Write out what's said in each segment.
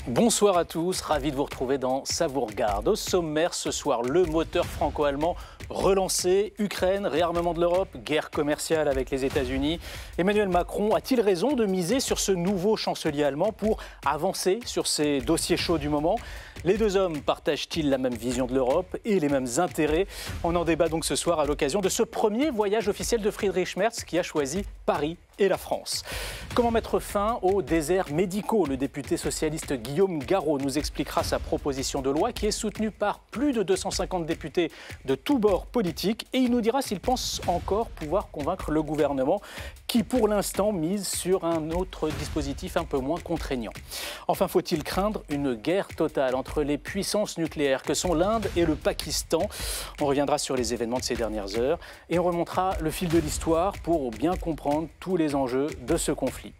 Bonsoir à tous, ravi de vous retrouver dans Ça vous regarde. Au sommaire ce soir, le moteur franco-allemand relancé, Ukraine, réarmement de l'Europe, guerre commerciale avec les États-Unis. Emmanuel Macron a-t-il raison de miser sur ce nouveau chancelier allemand pour avancer sur ces dossiers chauds du moment ? Les deux hommes partagent-ils la même vision de l'Europe et les mêmes intérêts ? On en débat donc ce soir à l'occasion de ce premier voyage officiel de Friedrich Merz qui a choisi Paris et la France. Comment mettre fin aux déserts médicaux ? Le député socialiste Guillaume Garot nous expliquera sa proposition de loi qui est soutenue par plus de 250 députés de tous bords politiques et il nous dira s'il pense encore pouvoir convaincre le gouvernement qui pour l'instant mise sur un autre dispositif un peu moins contraignant. Enfin, faut-il craindre une guerre totale entre les puissances nucléaires que sont l'Inde et le Pakistan ? On reviendra sur les événements de ces dernières heures et on remontera le fil de l'histoire pour bien comprendre tous les enjeux de ce conflit.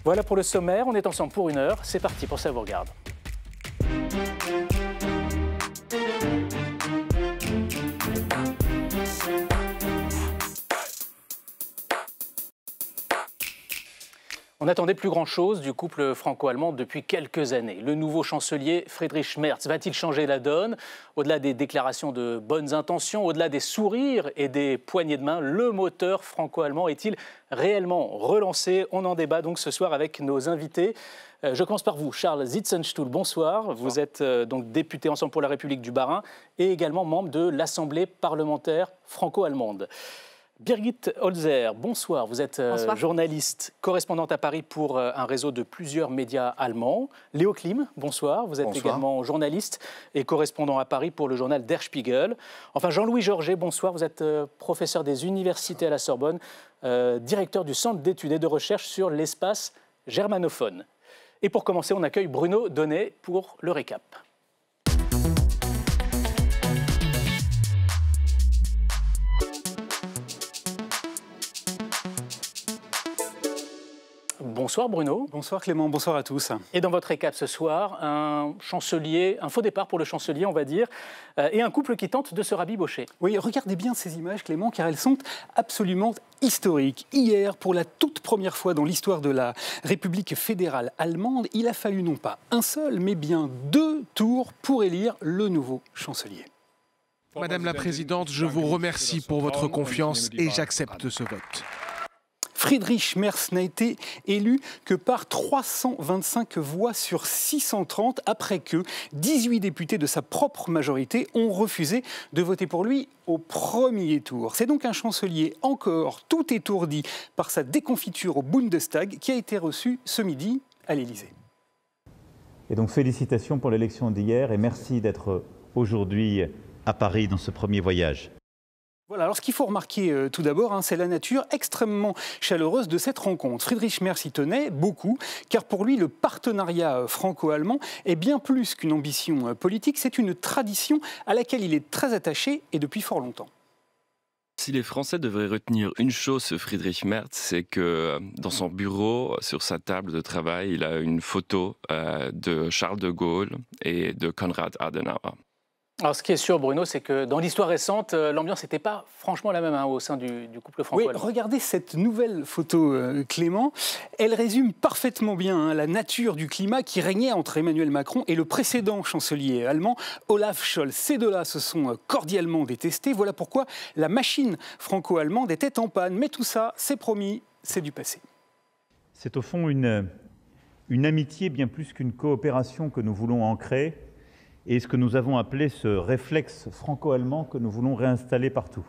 Voilà pour le sommaire, on est ensemble pour 1 heure, c'est parti pour Ça vous regarde. On n'attendait plus grand-chose du couple franco-allemand depuis quelques années. Le nouveau chancelier Friedrich Merz va-t-il changer la donne ? Au-delà des déclarations de bonnes intentions, au-delà des sourires et des poignées de main, le moteur franco-allemand est-il réellement relancé ? On en débat donc ce soir avec nos invités. Je commence par vous, Charles Zitzenstuhl, bonsoir. Vous êtes donc député Ensemble pour la République du Bas-Rhin et également membre de l'Assemblée parlementaire franco-allemande. Birgit Holzer, bonsoir. Vous êtes journaliste, correspondante à Paris pour un réseau de plusieurs médias allemands. Léo Klim, bonsoir. Vous êtes également journaliste et correspondant à Paris pour le journal Der Spiegel. Enfin, Jean-Louis Georget, bonsoir. Vous êtes professeur des universités à la Sorbonne, directeur du Centre d'études et de recherche sur l'espace germanophone. Et pour commencer, on accueille Bruno Donnet pour le récap. Bonsoir Bruno. Bonsoir Clément, bonsoir à tous. Et dans votre récap ce soir, un faux départ pour le chancelier on va dire, et un couple qui tente de se rabibocher. Oui, regardez bien ces images Clément, car elles sont absolument historiques. Hier, pour la toute première fois dans l'histoire de la République fédérale allemande, il a fallu non pas un seul, mais bien 2 tours pour élire le nouveau chancelier. Madame la Présidente, je vous remercie pour votre confiance et j'accepte ce vote. Friedrich Merz n'a été élu que par 325 voix sur 630, après que 18 députés de sa propre majorité ont refusé de voter pour lui au premier tour. C'est donc un chancelier encore tout étourdi par sa déconfiture au Bundestag qui a été reçu ce midi à l'Élysée. Et donc félicitations pour l'élection d'hier et merci d'être aujourd'hui à Paris dans ce premier voyage. Voilà, alors ce qu'il faut remarquer tout d'abord, c'est la nature extrêmement chaleureuse de cette rencontre. Friedrich Merz y tenait beaucoup, car pour lui, le partenariat franco-allemand est bien plus qu'une ambition politique, c'est une tradition à laquelle il est très attaché et depuis fort longtemps. Si les Français devraient retenir une chose sur Friedrich Merz, c'est que dans son bureau, sur sa table de travail, il a une photo de Charles de Gaulle et de Konrad Adenauer. Alors, ce qui est sûr, Bruno, c'est que dans l'histoire récente, l'ambiance n'était pas franchement la même au sein du couple franco-allemand. Oui, regardez cette nouvelle photo, Clément. Elle résume parfaitement bien la nature du climat qui régnait entre Emmanuel Macron et le précédent chancelier allemand, Olaf Scholz. Ces deux-là se sont cordialement détestés. Voilà pourquoi la machine franco-allemande était en panne. Mais tout ça, c'est promis, c'est du passé. C'est au fond une amitié bien plus qu'une coopération que nous voulons ancrer. Et ce que nous avons appelé ce réflexe franco-allemand que nous voulons réinstaller partout.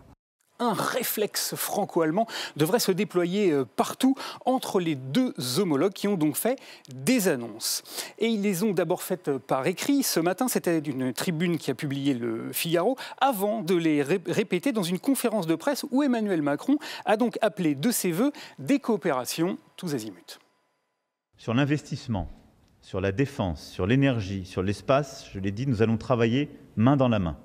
Un réflexe franco-allemand devrait se déployer partout entre les deux homologues qui ont donc fait des annonces. Et ils les ont d'abord faites par écrit. Ce matin, c'était une tribune qui a publié le Figaro, avant de les répéter dans une conférence de presse où Emmanuel Macron a donc appelé de ses vœux des coopérations tous azimuts. Sur l'investissement, sur la défense, sur l'énergie, sur l'espace, je l'ai dit, nous allons travailler main dans la main.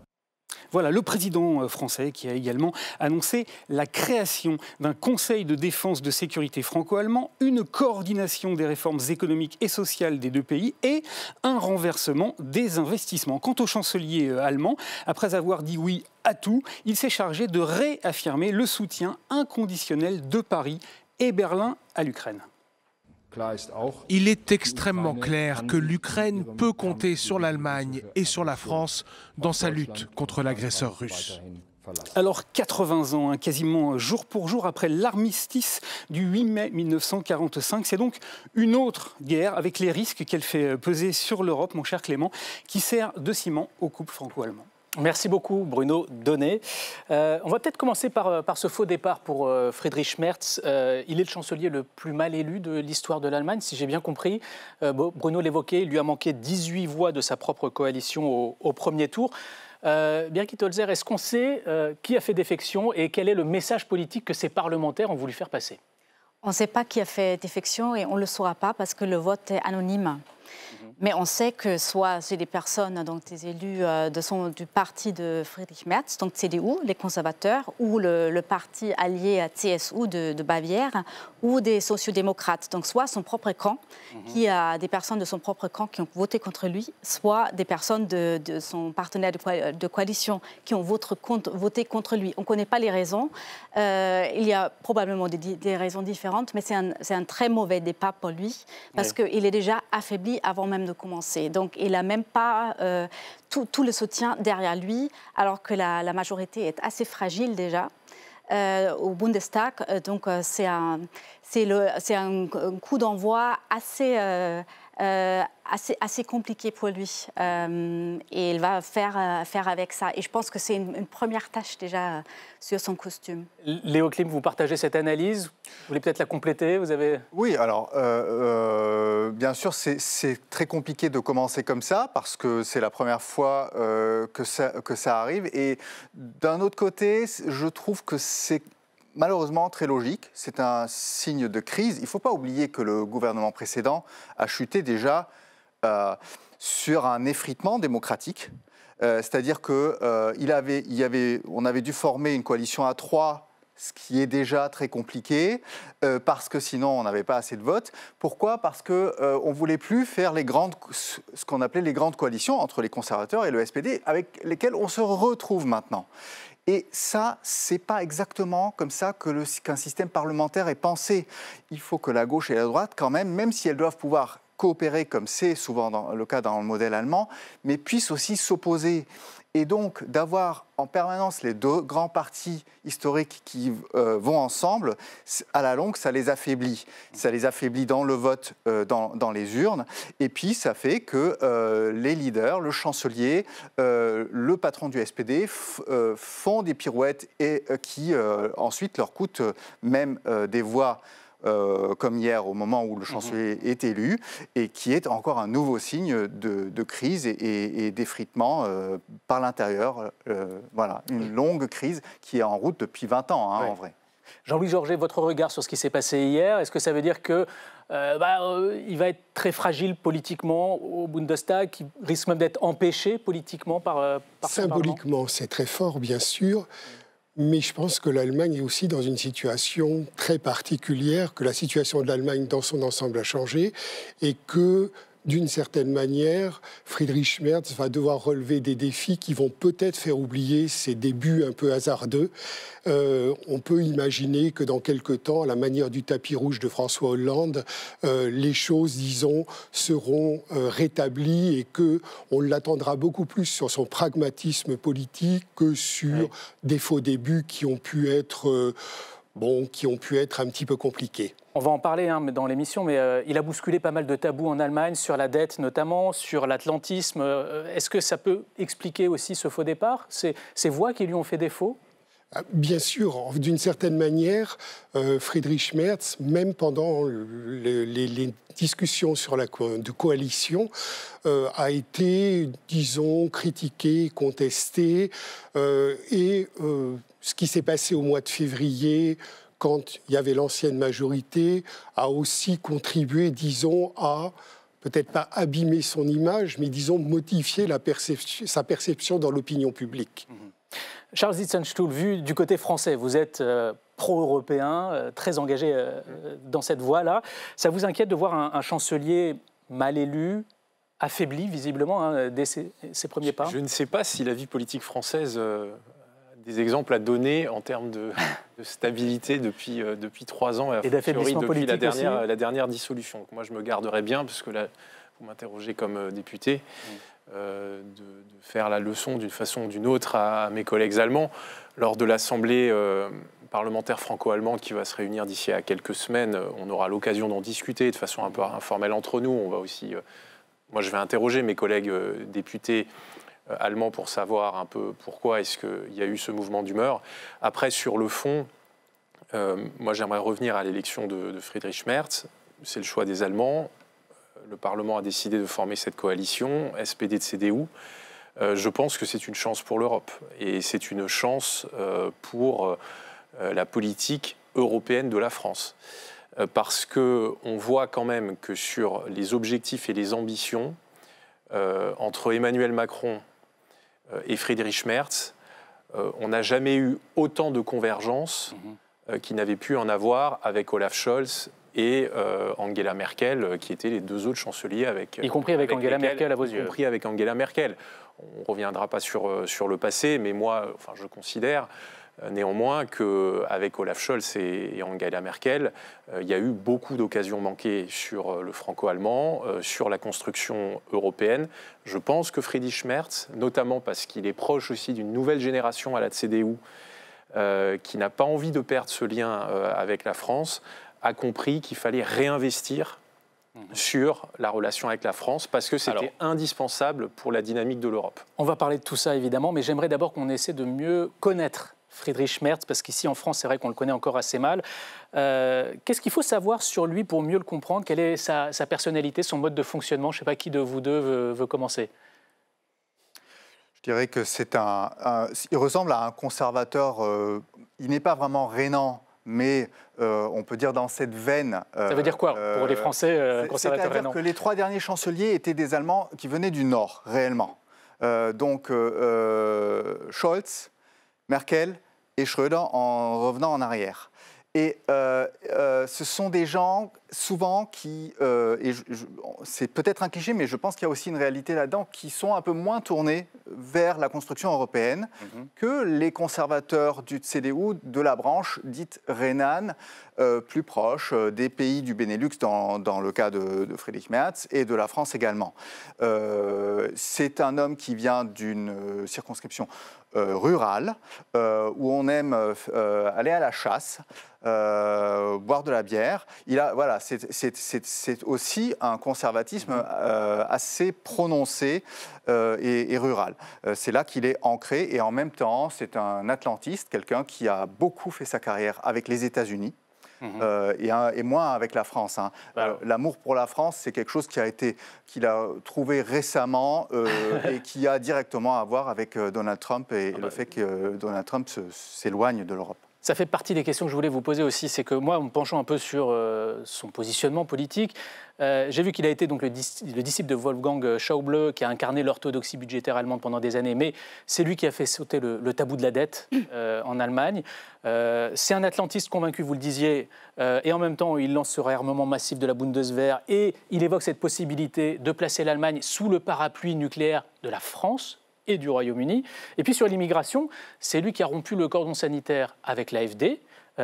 Voilà, le président français qui a également annoncé la création d'un conseil de défense de sécurité franco-allemand, une coordination des réformes économiques et sociales des deux pays et un renversement des investissements. Quant au chancelier allemand, après avoir dit oui à tout, il s'est chargé de réaffirmer le soutien inconditionnel de Paris et Berlin à l'Ukraine. Il est extrêmement clair que l'Ukraine peut compter sur l'Allemagne et sur la France dans sa lutte contre l'agresseur russe. Alors 80 ans, hein, quasiment jour pour jour après l'armistice du 8 mai 1945, c'est donc une autre guerre avec les risques qu'elle fait peser sur l'Europe, mon cher Clément, qui sert de ciment au couple franco-allemand. Merci beaucoup Bruno Donnet. On va peut-être commencer par ce faux départ pour Friedrich Merz. Il est le chancelier le plus mal élu de l'histoire de l'Allemagne, si j'ai bien compris. Bruno l'évoquait, il lui a manqué 18 voix de sa propre coalition au premier tour. Birgit Holzer, est-ce qu'on sait qui a fait défection et quel est le message politique que ces parlementaires ont voulu faire passer? On ne sait pas qui a fait défection et on ne le saura pas parce que le vote est anonyme. Mais on sait que soit c'est des personnes, donc des élus du parti de Friedrich Merz, donc CDU, les conservateurs, ou le parti allié à CSU de Bavière, ou des sociodémocrates. Donc soit son propre camp, qui a des personnes de son propre camp qui ont voté contre lui, soit des personnes de son partenaire de coalition qui ont voté contre lui. On ne connaît pas les raisons. Il y a probablement des raisons différentes, mais c'est un très mauvais départ pour lui, parce qu'il est déjà affaibli avant même de commencer. Donc, il n'a même pas tout le soutien derrière lui, alors que la majorité est assez fragile déjà au Bundestag. Donc, c'est un coup d'envoi assez compliqué pour lui. Et il va faire avec ça. Et je pense que c'est une première tâche déjà sur son costume. Léo Klim, vous partagez cette analyse? Vous voulez peut-être la compléter? Oui, alors, bien sûr, c'est très compliqué de commencer comme ça, parce que c'est la première fois que ça arrive. Et d'un autre côté, je trouve que c'est malheureusement très logique. C'est un signe de crise. Il ne faut pas oublier que le gouvernement précédent a chuté déjà sur un effritement démocratique. C'est-à-dire qu'on avait dû former une coalition à 3, ce qui est déjà très compliqué, parce que sinon on n'avait pas assez de votes. Pourquoi? Parce qu'on ne voulait plus faire ce qu'on appelait les grandes coalitions entre les conservateurs et le SPD, avec lesquelles on se retrouve maintenant. Et ça, ce n'est pas exactement comme ça qu'un système parlementaire est pensé. Il faut que la gauche et la droite, quand même si elles doivent pouvoir coopérer, comme c'est souvent le cas dans le modèle allemand, mais puissent aussi s'opposer. Et donc, d'avoir en permanence les deux grands partis historiques qui vont ensemble, à la longue, ça les affaiblit. Ça les affaiblit dans le vote, dans les urnes. Et puis, ça fait que les leaders, le chancelier, le patron du SPD font des pirouettes et qui ensuite leur coûtent même des voix, comme hier au moment où le chancelier est élu, et qui est encore un nouveau signe de crise et d'effritement par l'intérieur. Voilà, une longue crise qui est en route depuis 20 ans, en vrai. Jean-Louis Georget, votre regard sur ce qui s'est passé hier, est-ce que ça veut dire qu'il va être très fragile politiquement au Bundestag, qui risque même d'être empêché politiquement par Symboliquement, c'est très fort, bien sûr. Mais je pense que l'Allemagne est aussi dans une situation très particulière, que la situation de l'Allemagne dans son ensemble a changé et que, d'une certaine manière, Friedrich Merz va devoir relever des défis qui vont peut-être faire oublier ses débuts un peu hasardeux. On peut imaginer que dans quelque temps, à la manière du tapis rouge de François Hollande, les choses, disons, seront rétablies et qu'on l'attendra beaucoup plus sur son pragmatisme politique que sur des faux débuts qui ont pu être un petit peu compliqués. On va en parler dans l'émission, mais il a bousculé pas mal de tabous en Allemagne, sur la dette notamment, sur l'atlantisme. Est-ce que ça peut expliquer aussi ce faux départ, ces voix qui lui ont fait défaut? Bien sûr, d'une certaine manière, Friedrich Merz, même pendant les discussions de coalition, a été, disons, critiqué, contesté. Ce qui s'est passé au mois de février, quand il y avait l'ancienne majorité, a aussi contribué, disons, à peut-être pas abîmer son image, mais disons modifier sa perception dans l'opinion publique. Charles Dietzenstuhl, vu du côté français, vous êtes pro-européen, très engagé dans cette voie-là. Ça vous inquiète de voir un chancelier mal élu, affaibli visiblement dès ses premiers pas? Je ne sais pas si la vie politique française des exemples à donner en termes de stabilité depuis 3 ans et d'affaiblissement depuis politique la dernière dissolution. Donc moi, je me garderais bien, parce que là, vous m'interrogez comme député, de faire la leçon d'une façon ou d'une autre à mes collègues allemands. Lors de l'Assemblée parlementaire franco-allemande qui va se réunir d'ici à quelques semaines, on aura l'occasion d'en discuter de façon un peu informelle entre nous. On va aussi, moi, je vais interroger mes collègues députés allemands pour savoir un peu pourquoi est-ce qu'il y a eu ce mouvement d'humeur. Après, sur le fond, moi, j'aimerais revenir à l'élection de Friedrich Merz. C'est le choix des Allemands. Le Parlement a décidé de former cette coalition, SPD de CDU. Je pense que c'est une chance pour l'Europe. Et c'est une chance pour la politique européenne de la France. Parce qu'on voit quand même que sur les objectifs et les ambitions, entre Emmanuel Macron et Friedrich Merz, on n'a jamais eu autant de convergence qu'il n'avait pu en avoir avec Olaf Scholz et Angela Merkel, qui étaient les 2 autres chanceliers y compris avec Angela Merkel à vos yeux. Y compris avec Angela Merkel. On ne reviendra pas sur le passé, mais moi, enfin, je considère néanmoins qu'avec Olaf Scholz et Angela Merkel, il y a eu beaucoup d'occasions manquées sur le franco-allemand, sur la construction européenne. Je pense que Friedrich Merz, notamment parce qu'il est proche aussi d'une nouvelle génération à la CDU, qui n'a pas envie de perdre ce lien avec la France, a compris qu'il fallait réinvestir sur la relation avec la France, parce que c'était indispensable pour la dynamique de l'Europe. On va parler de tout ça, évidemment, mais j'aimerais d'abord qu'on essaie de mieux connaître Friedrich Merz, parce qu'ici en France, c'est vrai qu'on le connaît encore assez mal. Qu'est-ce qu'il faut savoir sur lui pour mieux le comprendre? Quelle est sa personnalité, son mode de fonctionnement? Je ne sais pas qui de vous deux veut commencer. Je dirais que il ressemble à un conservateur. Il n'est pas vraiment rhénan, mais on peut dire dans cette veine. Ça veut dire quoi pour les Français, conservateurs rhénans? C'est-à-dire que les 3 derniers chanceliers étaient des Allemands qui venaient du Nord, réellement. Donc Scholz, Merkel et Schröder en revenant en arrière. Et ce sont des gens, souvent, qui, c'est peut-être un cliché, mais je pense qu'il y a aussi une réalité là-dedans, qui sont un peu moins tournés vers la construction européenne que les conservateurs du CDU, de la branche dite rhénane, plus proche des pays du Benelux, dans le cas de Friedrich Merz, et de la France également. C'est un homme qui vient d'une circonscription rurale, où on aime aller à la chasse, boire de la bière. Voilà, c'est aussi un conservatisme assez prononcé et rural. C'est là qu'il est ancré, et en même temps, c'est un atlantiste, quelqu'un qui a beaucoup fait sa carrière avec les États-Unis. Et moins avec la France. L'amour pour la France, c'est quelque chose qu'il a trouvé récemment et qui a directement à voir avec Donald Trump et le fait que Donald Trump s'éloigne de l'Europe. Ça fait partie des questions que je voulais vous poser aussi. C'est que moi, en me penchant un peu sur son positionnement politique, j'ai vu qu'il a été donc le disciple de Wolfgang Schäuble, qui a incarné l'orthodoxie budgétaire allemande pendant des années. Mais c'est lui qui a fait sauter le tabou de la dette en Allemagne. C'est un atlantiste convaincu, vous le disiez, et en même temps, il lance ce réarmement massif de la Bundeswehr et il évoque cette possibilité de placer l'Allemagne sous le parapluie nucléaire de la France et du Royaume-Uni. Et puis sur l'immigration, c'est lui qui a rompu le cordon sanitaire avec l'AfD.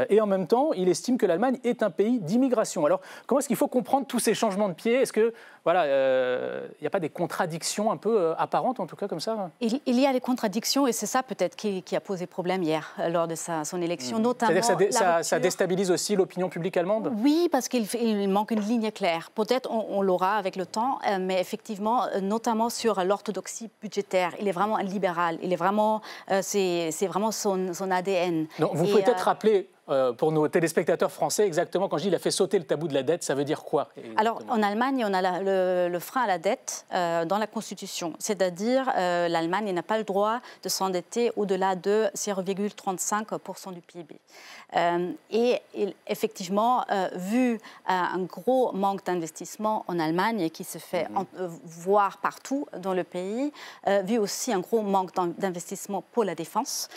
Et en même temps, il estime que l'Allemagne est un pays d'immigration. Alors, comment est-ce qu'il faut comprendre tous ces changements de pied? Est-ce que, voilà, il n'y a pas des contradictions un peu apparentes, en tout cas, comme ça? Il y a des contradictions, et c'est ça peut-être qui a posé problème hier, lors de son élection, notamment... C'est-à-dire que ça déstabilise aussi l'opinion publique allemande? Oui, parce qu'il manque une ligne claire. Peut-être on l'aura avec le temps, mais effectivement, notamment sur l'orthodoxie budgétaire. Il est vraiment un libéral. Il est vraiment, c'est vraiment son ADN. Donc, vous pouvez peut-être rappeler... pour nos téléspectateurs français, exactement, quand je dis qu'il a fait sauter le tabou de la dette, ça veut dire quoi? Alors, en Allemagne, on a le frein à la dette dans la Constitution. C'est-à-dire, l'Allemagne n'a pas le droit de s'endetter au-delà de 0,35% du PIB. Et effectivement, vu un gros manque d'investissement en Allemagne, qui se fait voir partout dans le pays, vu aussi un gros manque d'investissement pour la défense,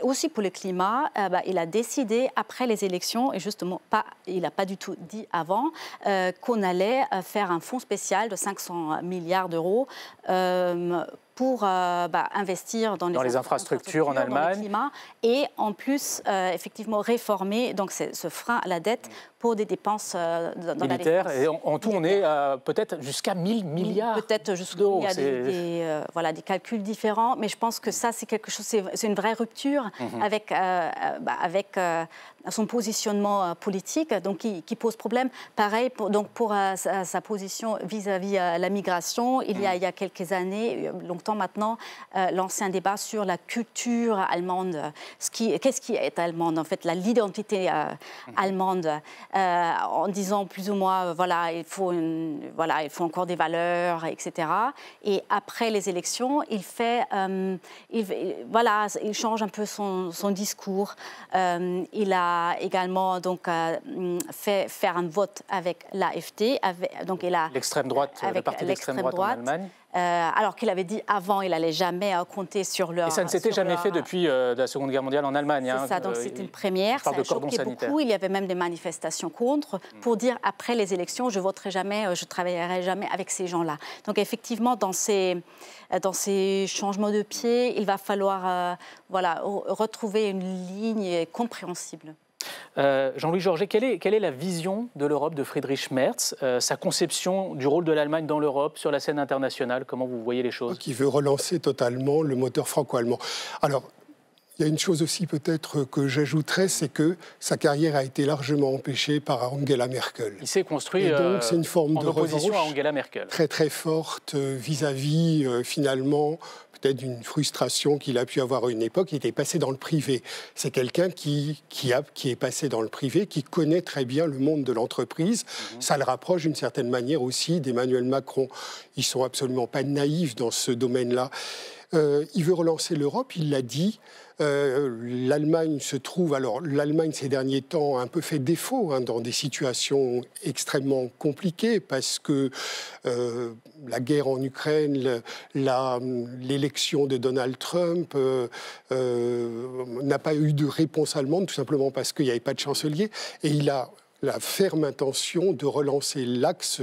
aussi pour le climat, il a décidé, après les élections, et justement, il n'a pas du tout dit avant, qu'on allait faire un fonds spécial de 500 milliards d'euros pour investir dans les infrastructures en Allemagne. Dans le climat, et en plus, effectivement, réformer donc, ce frein à la dette pour des dépenses dans militaires. la défense. Et en tout, on est peut-être jusqu'à 1000 milliards peut-être jusqu'à d'euros. Il y a des calculs différents, mais je pense que ça, c'est quelque chose, c'est une vraie rupture avec son positionnement politique, donc qui pose problème. Pareil pour sa position vis-à-vis la migration. Il y a quelques années, longtemps maintenant, l'ancien débat sur la culture allemande. Qu'est-ce qui est allemande, en fait, l'identité allemande, en disant plus ou moins, il faut encore des valeurs, etc. Et après les élections, il change un peu son discours. Il a également fait faire un vote avec l'AfD, l'extrême droite, le parti d'extrême droite en Allemagne. Alors qu'il avait dit avant, il n'allait jamais compter sur leur... Et ça ne s'était jamais fait depuis la Seconde Guerre mondiale en Allemagne. C'est ça, donc c'est une première. Ça a choqué beaucoup. Il y avait même des manifestations contre pour dire après les élections, je ne voterai jamais, je ne travaillerai jamais avec ces gens-là. Donc effectivement, dans ces changements de pied, il va falloir retrouver une ligne compréhensible. Jean-Louis Georget, quelle est la vision de l'Europe de Friedrich Merz, sa conception du rôle de l'Allemagne dans l'Europe, sur la scène internationale? Comment vous voyez les choses? Qui veut relancer totalement le moteur franco-allemand. Alors, il y a une chose aussi peut-être que j'ajouterais, c'est que sa carrière a été largement empêchée par Angela Merkel. Il s'est construit c'est une forme en opposition à Angela Merkel. Très très forte vis-à-vis finalement peut-être d'une frustration qu'il a pu avoir à une époque. Il était passé dans le privé. C'est quelqu'un qui est passé dans le privé, qui connaît très bien le monde de l'entreprise. Ça le rapproche d'une certaine manière aussi d'Emmanuel Macron. Ils ne sont absolument pas naïfs dans ce domaine-là. Il veut relancer l'Europe, il l'a dit. L'Allemagne se trouve... Alors, l'Allemagne, ces derniers temps, a un peu fait défaut dans des situations extrêmement compliquées parce que la guerre en Ukraine, l'élection de Donald Trump n'a pas eu de réponse allemande, tout simplement parce qu'il n'y avait pas de chancelier. Et il a la ferme intention de relancer l'axe,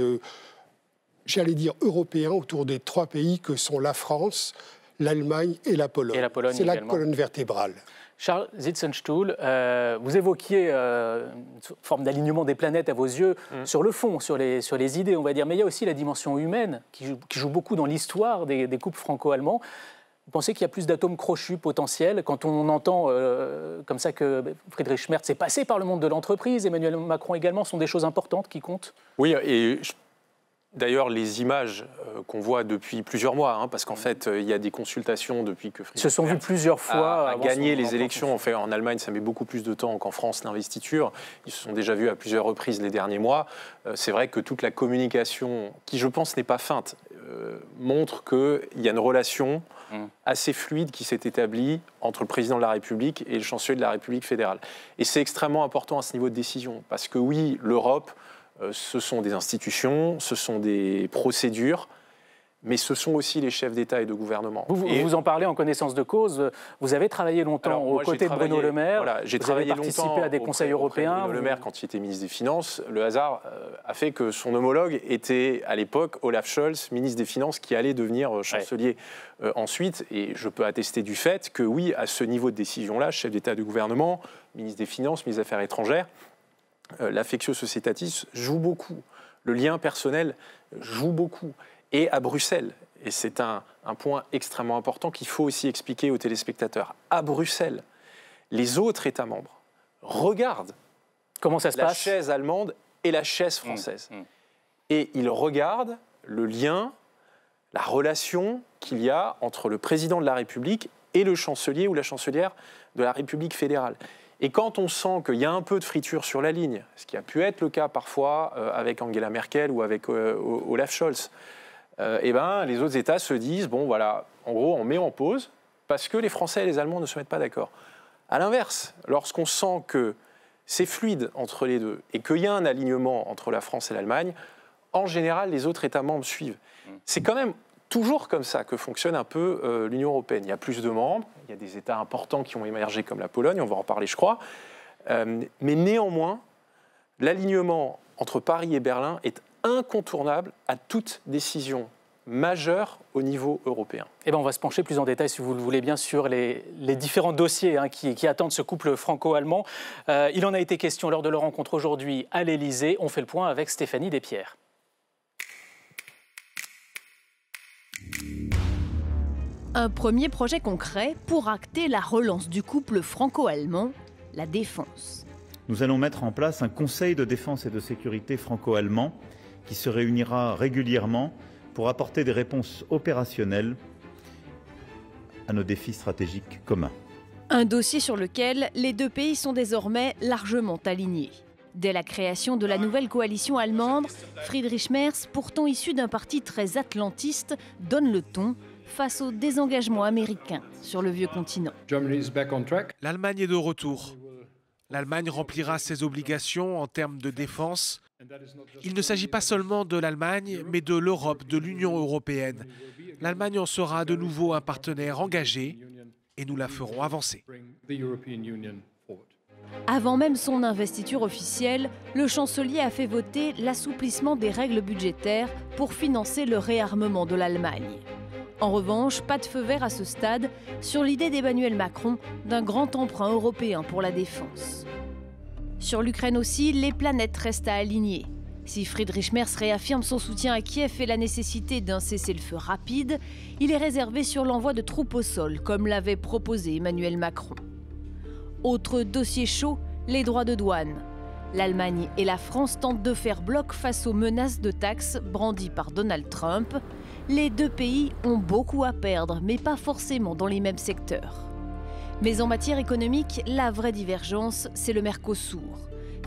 j'allais dire, européen autour des 3 pays que sont la France, l'Allemagne et la Pologne. C'est la colonne vertébrale. Charles Zitzenstuhl, vous évoquiez une forme d'alignement des planètes à vos yeux sur le fond, sur les idées, on va dire. Mais il y a aussi la dimension humaine qui joue beaucoup dans l'histoire des couples franco-allemands. Vous pensez qu'il y a plus d'atomes crochus potentiels quand on entend comme ça que Friedrich Merz est passé par le monde de l'entreprise, Emmanuel Macron également, sont des choses importantes qui comptent? Oui, et d'ailleurs, les images qu'on voit depuis plusieurs mois, parce qu'en fait, il y a des consultations depuis que Friedrich se sont vues plusieurs fois à gagner les élections. En fait, en Allemagne, ça met beaucoup plus de temps qu'en France, l'investiture. Ils se sont déjà vus à plusieurs reprises les derniers mois. C'est vrai que toute la communication, qui je pense n'est pas feinte, montre qu'il y a une relation assez fluide qui s'est établie entre le président de la République et le chancelier de la République fédérale. Et c'est extrêmement important à ce niveau de décision, parce que oui, l'Europe, ce sont des institutions, ce sont des procédures, mais ce sont aussi les chefs d'État et de gouvernement. Vous en parlez en connaissance de cause. Vous avez travaillé longtemps aux côtés de Bruno Le Maire. Voilà, j'ai travaillé participé à des conseils européens. Bruno Le Maire, quand il était ministre des Finances, le hasard a fait que son homologue était à l'époque Olaf Scholz, ministre des Finances, qui allait devenir chancelier ensuite. Et je peux attester du fait que oui, à ce niveau de décision-là, chef d'État et de gouvernement, ministre des Finances, ministre des Affaires étrangères, l'affectio societatis joue beaucoup. Le lien personnel joue beaucoup. Et à Bruxelles, et c'est un point extrêmement important qu'il faut aussi expliquer aux téléspectateurs, à Bruxelles, les autres États membres regardent comment ça se passe, la chaise allemande et la chaise française. Et ils regardent le lien, la relation qu'il y a entre le président de la République et le chancelier ou la chancelière de la République fédérale. Et quand on sent qu'il y a un peu de friture sur la ligne, ce qui a pu être le cas parfois avec Angela Merkel ou avec Olaf Scholz, les autres États se disent, bon voilà, en gros, on met en pause parce que les Français et les Allemands ne se mettent pas d'accord. À l'inverse, lorsqu'on sent que c'est fluide entre les deux et qu'il y a un alignement entre la France et l'Allemagne, en général, les autres États membres suivent. C'est quand même toujours comme ça que fonctionne un peu l'Union européenne. Il y a plus de membres, il y a des États importants qui ont émergé comme la Pologne, on va en parler, je crois. Mais néanmoins, l'alignement entre Paris et Berlin est incontournable à toute décision majeur au niveau européen. Eh ben, on va se pencher plus en détail, si vous le voulez bien, sur les différents dossiers qui attendent ce couple franco-allemand. Il en a été question lors de leur rencontre aujourd'hui à l'Élysée. On fait le point avec Stéphanie Despierres. Un premier projet concret pour acter la relance du couple franco-allemand, la défense. Nous allons mettre en place un conseil de défense et de sécurité franco-allemand qui se réunira régulièrement pour apporter des réponses opérationnelles à nos défis stratégiques communs. Un dossier sur lequel les deux pays sont désormais largement alignés. Dès la création de la nouvelle coalition allemande, Friedrich Merz, pourtant issu d'un parti très atlantiste, donne le ton face au désengagement américain sur le vieux continent. L'Allemagne est de retour. L'Allemagne remplira ses obligations en termes de défense. Il ne s'agit pas seulement de l'Allemagne, mais de l'Europe, de l'Union européenne. L'Allemagne en sera de nouveau un partenaire engagé et nous la ferons avancer. Avant même son investiture officielle, le chancelier a fait voter l'assouplissement des règles budgétaires pour financer le réarmement de l'Allemagne. En revanche, pas de feu vert à ce stade sur l'idée d'Emmanuel Macron d'un grand emprunt européen pour la défense. Sur l'Ukraine aussi, les planètes restent à aligner. Si Friedrich Merz réaffirme son soutien à Kiev et la nécessité d'un cessez-le-feu rapide, il est réservé sur l'envoi de troupes au sol, comme l'avait proposé Emmanuel Macron. Autre dossier chaud, les droits de douane. L'Allemagne et la France tentent de faire bloc face aux menaces de taxes brandies par Donald Trump. Les deux pays ont beaucoup à perdre, mais pas forcément dans les mêmes secteurs. Mais en matière économique, la vraie divergence, c'est le Mercosur.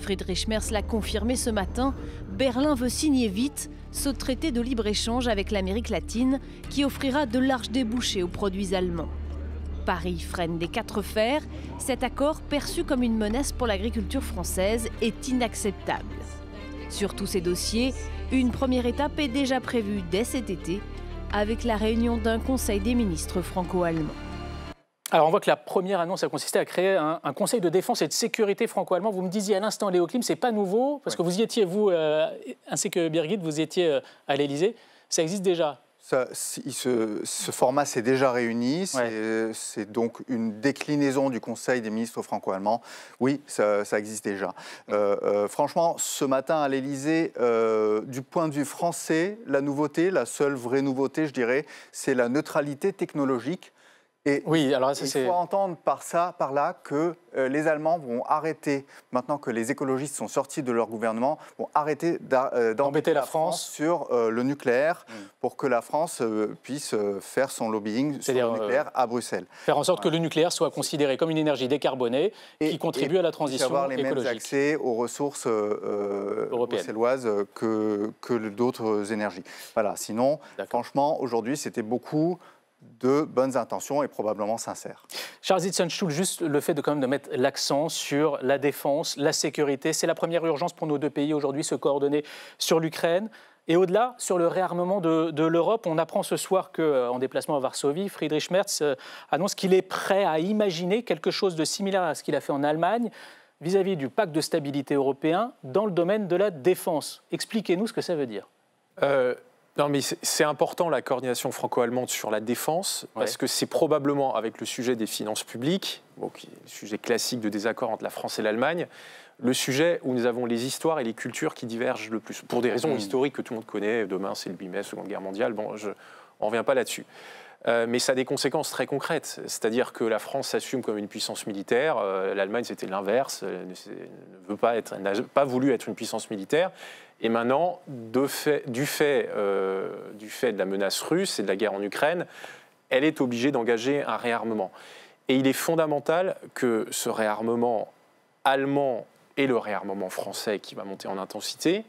Friedrich Merz l'a confirmé ce matin, Berlin veut signer vite ce traité de libre-échange avec l'Amérique latine qui offrira de larges débouchés aux produits allemands. Paris freine des 4 fers. Cet accord, perçu comme une menace pour l'agriculture française, est inacceptable. Sur tous ces dossiers, une première étape est déjà prévue dès cet été, avec la réunion d'un conseil des ministres franco-allemands. Alors on voit que la première annonce a consisté à créer un conseil de défense et de sécurité franco-allemand. Vous me disiez à l'instant, Léo Klim, c'est pas nouveau, parce que vous y étiez, vous, ainsi que Birgit, vous étiez à l'Élysée. Ça existe déjà. Ce format s'est déjà réuni, c'est donc une déclinaison du Conseil des ministres franco-allemands. Oui, ça existe déjà. Franchement, ce matin à l'Élysée, du point de vue français, la nouveauté, la seule vraie nouveauté, je dirais, c'est la neutralité technologique. Et oui, alors il faut entendre par là que les Allemands vont arrêter, maintenant que les écologistes sont sortis de leur gouvernement, vont arrêter d'embêter la France sur le nucléaire pour que la France puisse faire son lobbying sur le nucléaire à Bruxelles. Faire en sorte que le nucléaire soit considéré comme une énergie décarbonée qui contribue à la transition avoir les écologique. mêmes accès aux ressources bruxelloises que d'autres énergies. Voilà, sinon, franchement, aujourd'hui, c'était beaucoup de bonnes intentions et probablement sincères. Charles Zitzenstuhl, juste le fait de mettre l'accent sur la défense, la sécurité, c'est la première urgence pour nos deux pays aujourd'hui, se coordonner sur l'Ukraine. Et au-delà, sur le réarmement de l'Europe, on apprend ce soir qu'en déplacement à Varsovie, Friedrich Merz annonce qu'il est prêt à imaginer quelque chose de similaire à ce qu'il a fait en Allemagne vis-à-vis du pacte de stabilité européen dans le domaine de la défense. Expliquez-nous ce que ça veut dire. Non, mais c'est important la coordination franco-allemande sur la défense, parce que c'est probablement, avec le sujet des finances publiques, qui est le sujet classique de désaccord entre la France et l'Allemagne, le sujet où nous avons les histoires et les cultures qui divergent le plus. Pour des raisons historiques que tout le monde connaît, demain c'est le bimestre, Seconde Guerre mondiale, on ne revient pas là-dessus. Mais ça a des conséquences très concrètes, c'est-à-dire que la France s'assume comme une puissance militaire, l'Allemagne c'était l'inverse, n'a pas voulu être une puissance militaire, et maintenant, du fait de la menace russe et de la guerre en Ukraine, elle est obligée d'engager un réarmement. Et il est fondamental que ce réarmement allemand et le réarmement français qui va monter en intensité,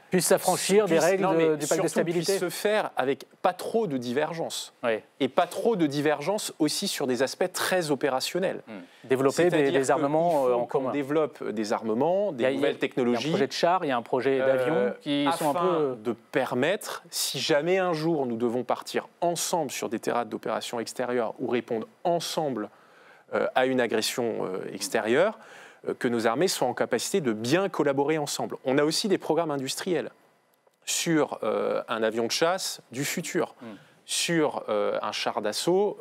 puisse s'affranchir des règles du pacte de stabilité. Puisse se faire avec pas trop de divergences. Et pas trop de divergences aussi sur des aspects très opérationnels. Développer des armements en commun. On développe des armements, des nouvelles technologies. Il y a un projet de chars, il y a un projet d'avions qui sont un peu... de permettre, si jamais un jour nous devons partir ensemble sur des théâtres d'opérations extérieures ou répondre ensemble à une agression extérieure, que nos armées soient en capacité de bien collaborer ensemble. On a aussi des programmes industriels. sur un avion de chasse du futur, sur un char d'assaut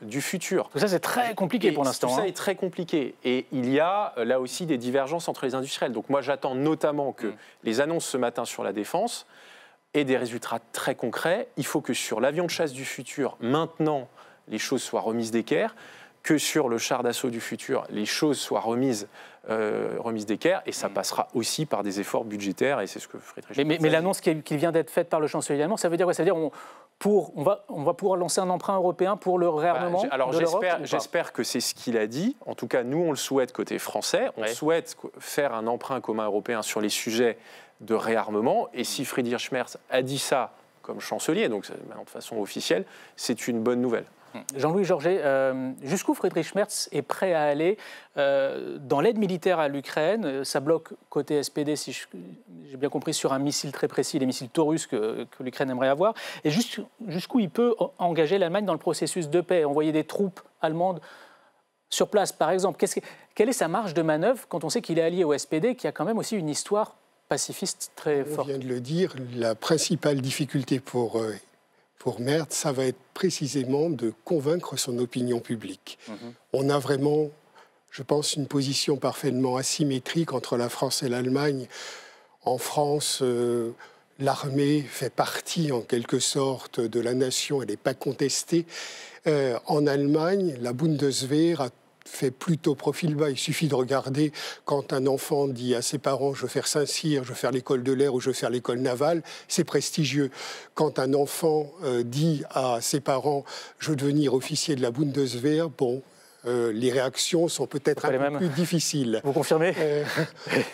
du futur. Tout ça, c'est très compliqué pour l'instant. Tout ça est très compliqué. Et il y a là aussi des divergences entre les industriels. Donc moi, j'attends notamment que les annonces ce matin sur la défense aient des résultats très concrets. Il faut que sur l'avion de chasse du futur, maintenant, les choses soient remises d'équerre, que sur le char d'assaut du futur, les choses soient remises d'équerre, et ça passera aussi par des efforts budgétaires, et c'est ce que Friedrich Merz mais l'annonce qui vient d'être faite par le chancelier allemand, ça veut dire quoi? Ça veut dire on va pouvoir lancer un emprunt européen pour le réarmement de l'Europe? J'espère que c'est ce qu'il a dit. En tout cas, nous, on le souhaite côté français. On souhaite faire un emprunt commun européen sur les sujets de réarmement, et si Friedrich Merz a dit ça comme chancelier, donc maintenant de façon officielle, c'est une bonne nouvelle. Jean-Louis Georget, jusqu'où Friedrich Merz est prêt à aller dans l'aide militaire à l'Ukraine? Ça bloque côté SPD, si j'ai bien compris, sur un missile très précis, les missiles Taurus que l'Ukraine aimerait avoir. Et jusqu'où il peut engager l'Allemagne dans le processus de paix, envoyer des troupes allemandes sur place, par exemple? Quelle est sa marge de manœuvre quand on sait qu'il est allié au SPD, qui a quand même aussi une histoire pacifiste très forte? On vient de le dire, la principale difficulté pour Merz, ça va être précisément de convaincre son opinion publique. On a vraiment, je pense, une position parfaitement asymétrique entre la France et l'Allemagne. En France, l'armée fait partie, en quelque sorte, de la nation, elle n'est pas contestée. En Allemagne, la Bundeswehr a fait plutôt profil bas. Il suffit de regarder quand un enfant dit à ses parents « je veux faire Saint-Cyr, je veux faire l'école de l'air ou je veux faire l'école navale », c'est prestigieux. Quand un enfant dit à ses parents « je veux devenir officier de la Bundeswehr », bon, les réactions sont peut-être un peu plus difficiles. Vous confirmez?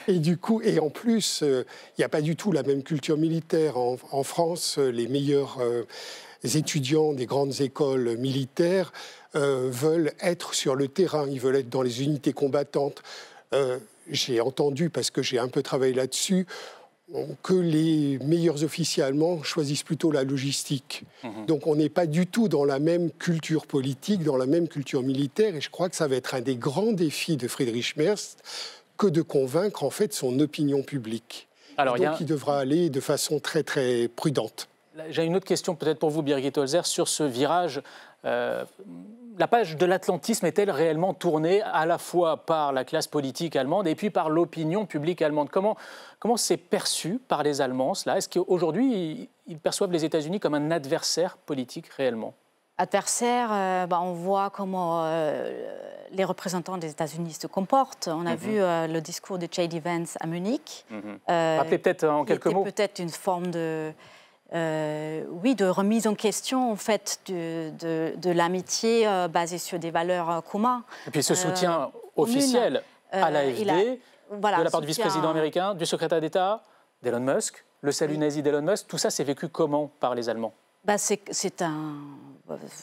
Et du coup, et en plus, il n'y a pas du tout la même culture militaire. En France, les meilleurs étudiants des grandes écoles militaires veulent être sur le terrain, ils veulent être dans les unités combattantes. J'ai entendu, parce que j'ai un peu travaillé là-dessus, que les meilleurs officiers allemands choisissent plutôt la logistique. Donc on n'est pas du tout dans la même culture politique, dans la même culture militaire, et je crois que ça va être un des grands défis de Friedrich Merz que de convaincre en fait son opinion publique. Alors, donc il devra aller de façon très très prudente. J'ai une autre question peut-être pour vous, Birgit Holzer, sur ce virage. La page de l'atlantisme est-elle réellement tournée à la fois par la classe politique allemande et puis par l'opinion publique allemande? Comment c'est perçu par les Allemands, cela? Est-ce qu'aujourd'hui, ils perçoivent les États-Unis comme un adversaire politique réellement? Adversaire, on voit comment les représentants des États-Unis se comportent. On a vu le discours de J.D. Vance à Munich. Rappelez peut-être en quelques mots. Peut-être une forme de remise en question en fait de l'amitié basée sur des valeurs communes. Et puis ce soutien officiel à l'AfD, de la part du vice-président américain, du secrétaire d'État, d'Elon Musk, le salut nazi d'Elon Musk, tout ça c'est vécu comment par les Allemands? C'est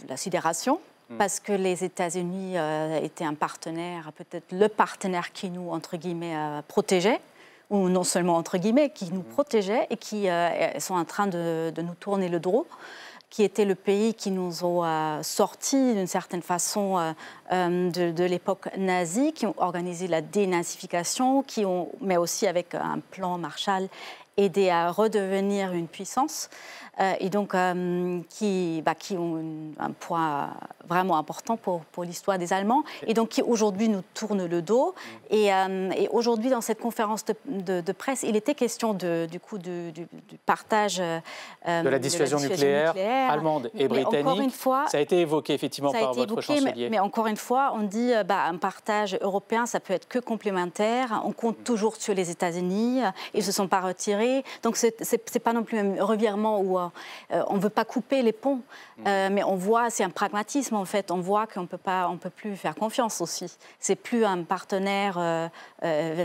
la sidération, parce que les États-Unis étaient un partenaire, peut-être le partenaire qui nous, entre guillemets, protégeait, ou non seulement entre guillemets, qui nous protégeait et qui sont en train de nous tourner le dos, qui était le pays qui nous ont sortis d'une certaine façon de l'époque nazie, qui ont organisé la dénazification, mais aussi avec un plan Marshall, aidé à redevenir une puissance. Et donc qui ont un poids vraiment important pour l'histoire des Allemands, et donc qui aujourd'hui nous tournent le dos. Et aujourd'hui, dans cette conférence de presse, il était question du partage de la dissuasion nucléaire allemande et britannique. Encore une fois, ça a été évoqué effectivement par votre chancelier. Mais encore une fois, on dit un partage européen, ça peut être que complémentaire. On compte toujours sur les États-Unis. Ils ne se sont pas retirés. Donc c'est pas non plus un revirement où on ne veut pas couper les ponts, mais on voit, c'est un pragmatisme en fait, on voit qu'on peut plus faire confiance aussi. C'est plus un partenaire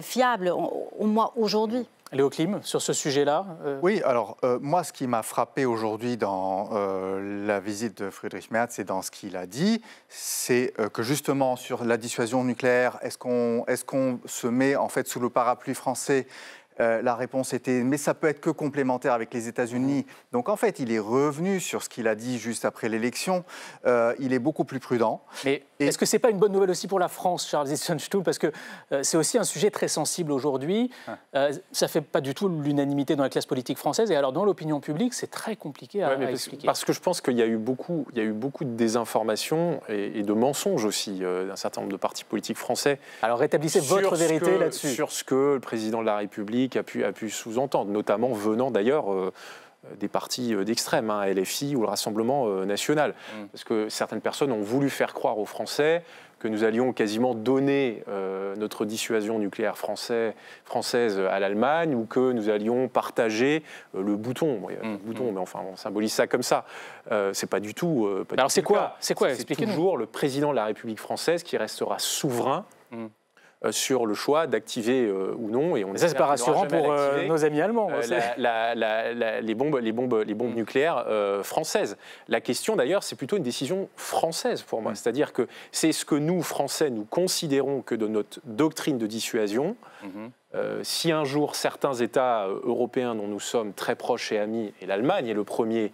fiable, au moins aujourd'hui. Léo Klim, sur ce sujet-là Oui, alors moi, ce qui m'a frappé aujourd'hui dans la visite de Friedrich Merz et dans ce qu'il a dit, c'est que justement sur la dissuasion nucléaire, est-ce qu'on se met en fait sous le parapluie français? La réponse était « mais ça peut être que complémentaire avec les États-Unis ». Donc en fait, il est revenu sur ce qu'il a dit juste après l'élection. Il est beaucoup plus prudent. Mais est-ce que ce n'est pas une bonne nouvelle aussi pour la France, Charles Hitsonstuhl, parce que c'est aussi un sujet très sensible aujourd'hui. Ça ne fait pas du tout l'unanimité dans la classe politique française. Et alors dans l'opinion publique, c'est très compliqué à expliquer. Parce que je pense qu'il y a eu beaucoup de désinformation et de mensonges aussi d'un certain nombre de partis politiques français. Alors rétablissez votre vérité là-dessus. Sur ce que le président de la République a pu sous-entendre, notamment venant d'ailleurs des partis d'extrême, LFI ou le Rassemblement national. Parce que certaines personnes ont voulu faire croire aux Français que nous allions quasiment donner notre dissuasion nucléaire française à l'Allemagne ou que nous allions partager le bouton. Bon, il y a le bouton, mais enfin, on symbolise ça comme ça. C'est pas du tout. Alors c'est quoi? Expliquez-nous. C'est toujours le président de la République française qui restera souverain. Sur le choix d'activer ou non. Et ça, c'est pas rassurant pour nos amis allemands. Les bombes nucléaires françaises. La question, d'ailleurs, c'est plutôt une décision française pour moi. C'est-à-dire que c'est ce que nous, Français, nous considérons que de notre doctrine de dissuasion. Si un jour, certains États européens dont nous sommes très proches et amis, et l'Allemagne est le premier,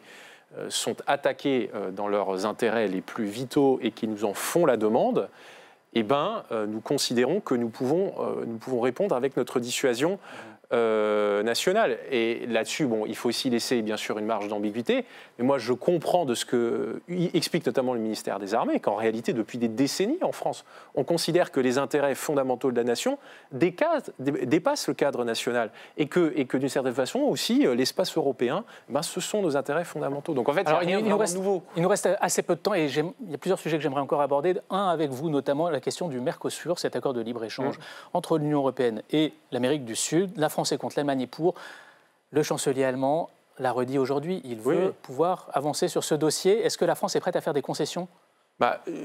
sont attaqués dans leurs intérêts les plus vitaux et qui nous en font la demande, eh ben, nous considérons que nous pouvons répondre avec notre dissuasion nationale. Et là-dessus, bon, il faut aussi laisser, bien sûr, une marge d'ambiguïté. Mais moi, je comprends de ce que explique notamment le ministère des Armées, qu'en réalité, depuis des décennies en France, on considère que les intérêts fondamentaux de la nation dépassent le cadre national. Et que d'une certaine façon, aussi, l'espace européen, ben, ce sont nos intérêts fondamentaux. Donc, en fait, il nous reste assez peu de temps et il y a plusieurs sujets que j'aimerais encore aborder. Un avec vous, notamment la question du Mercosur, cet accord de libre-échange entre l'Union européenne et l'Amérique du Sud. La France est contre, l'Allemagne est pour. Le chancelier allemand l'a redit aujourd'hui, il veut pouvoir avancer sur ce dossier. Est-ce que la France est prête à faire des concessions ?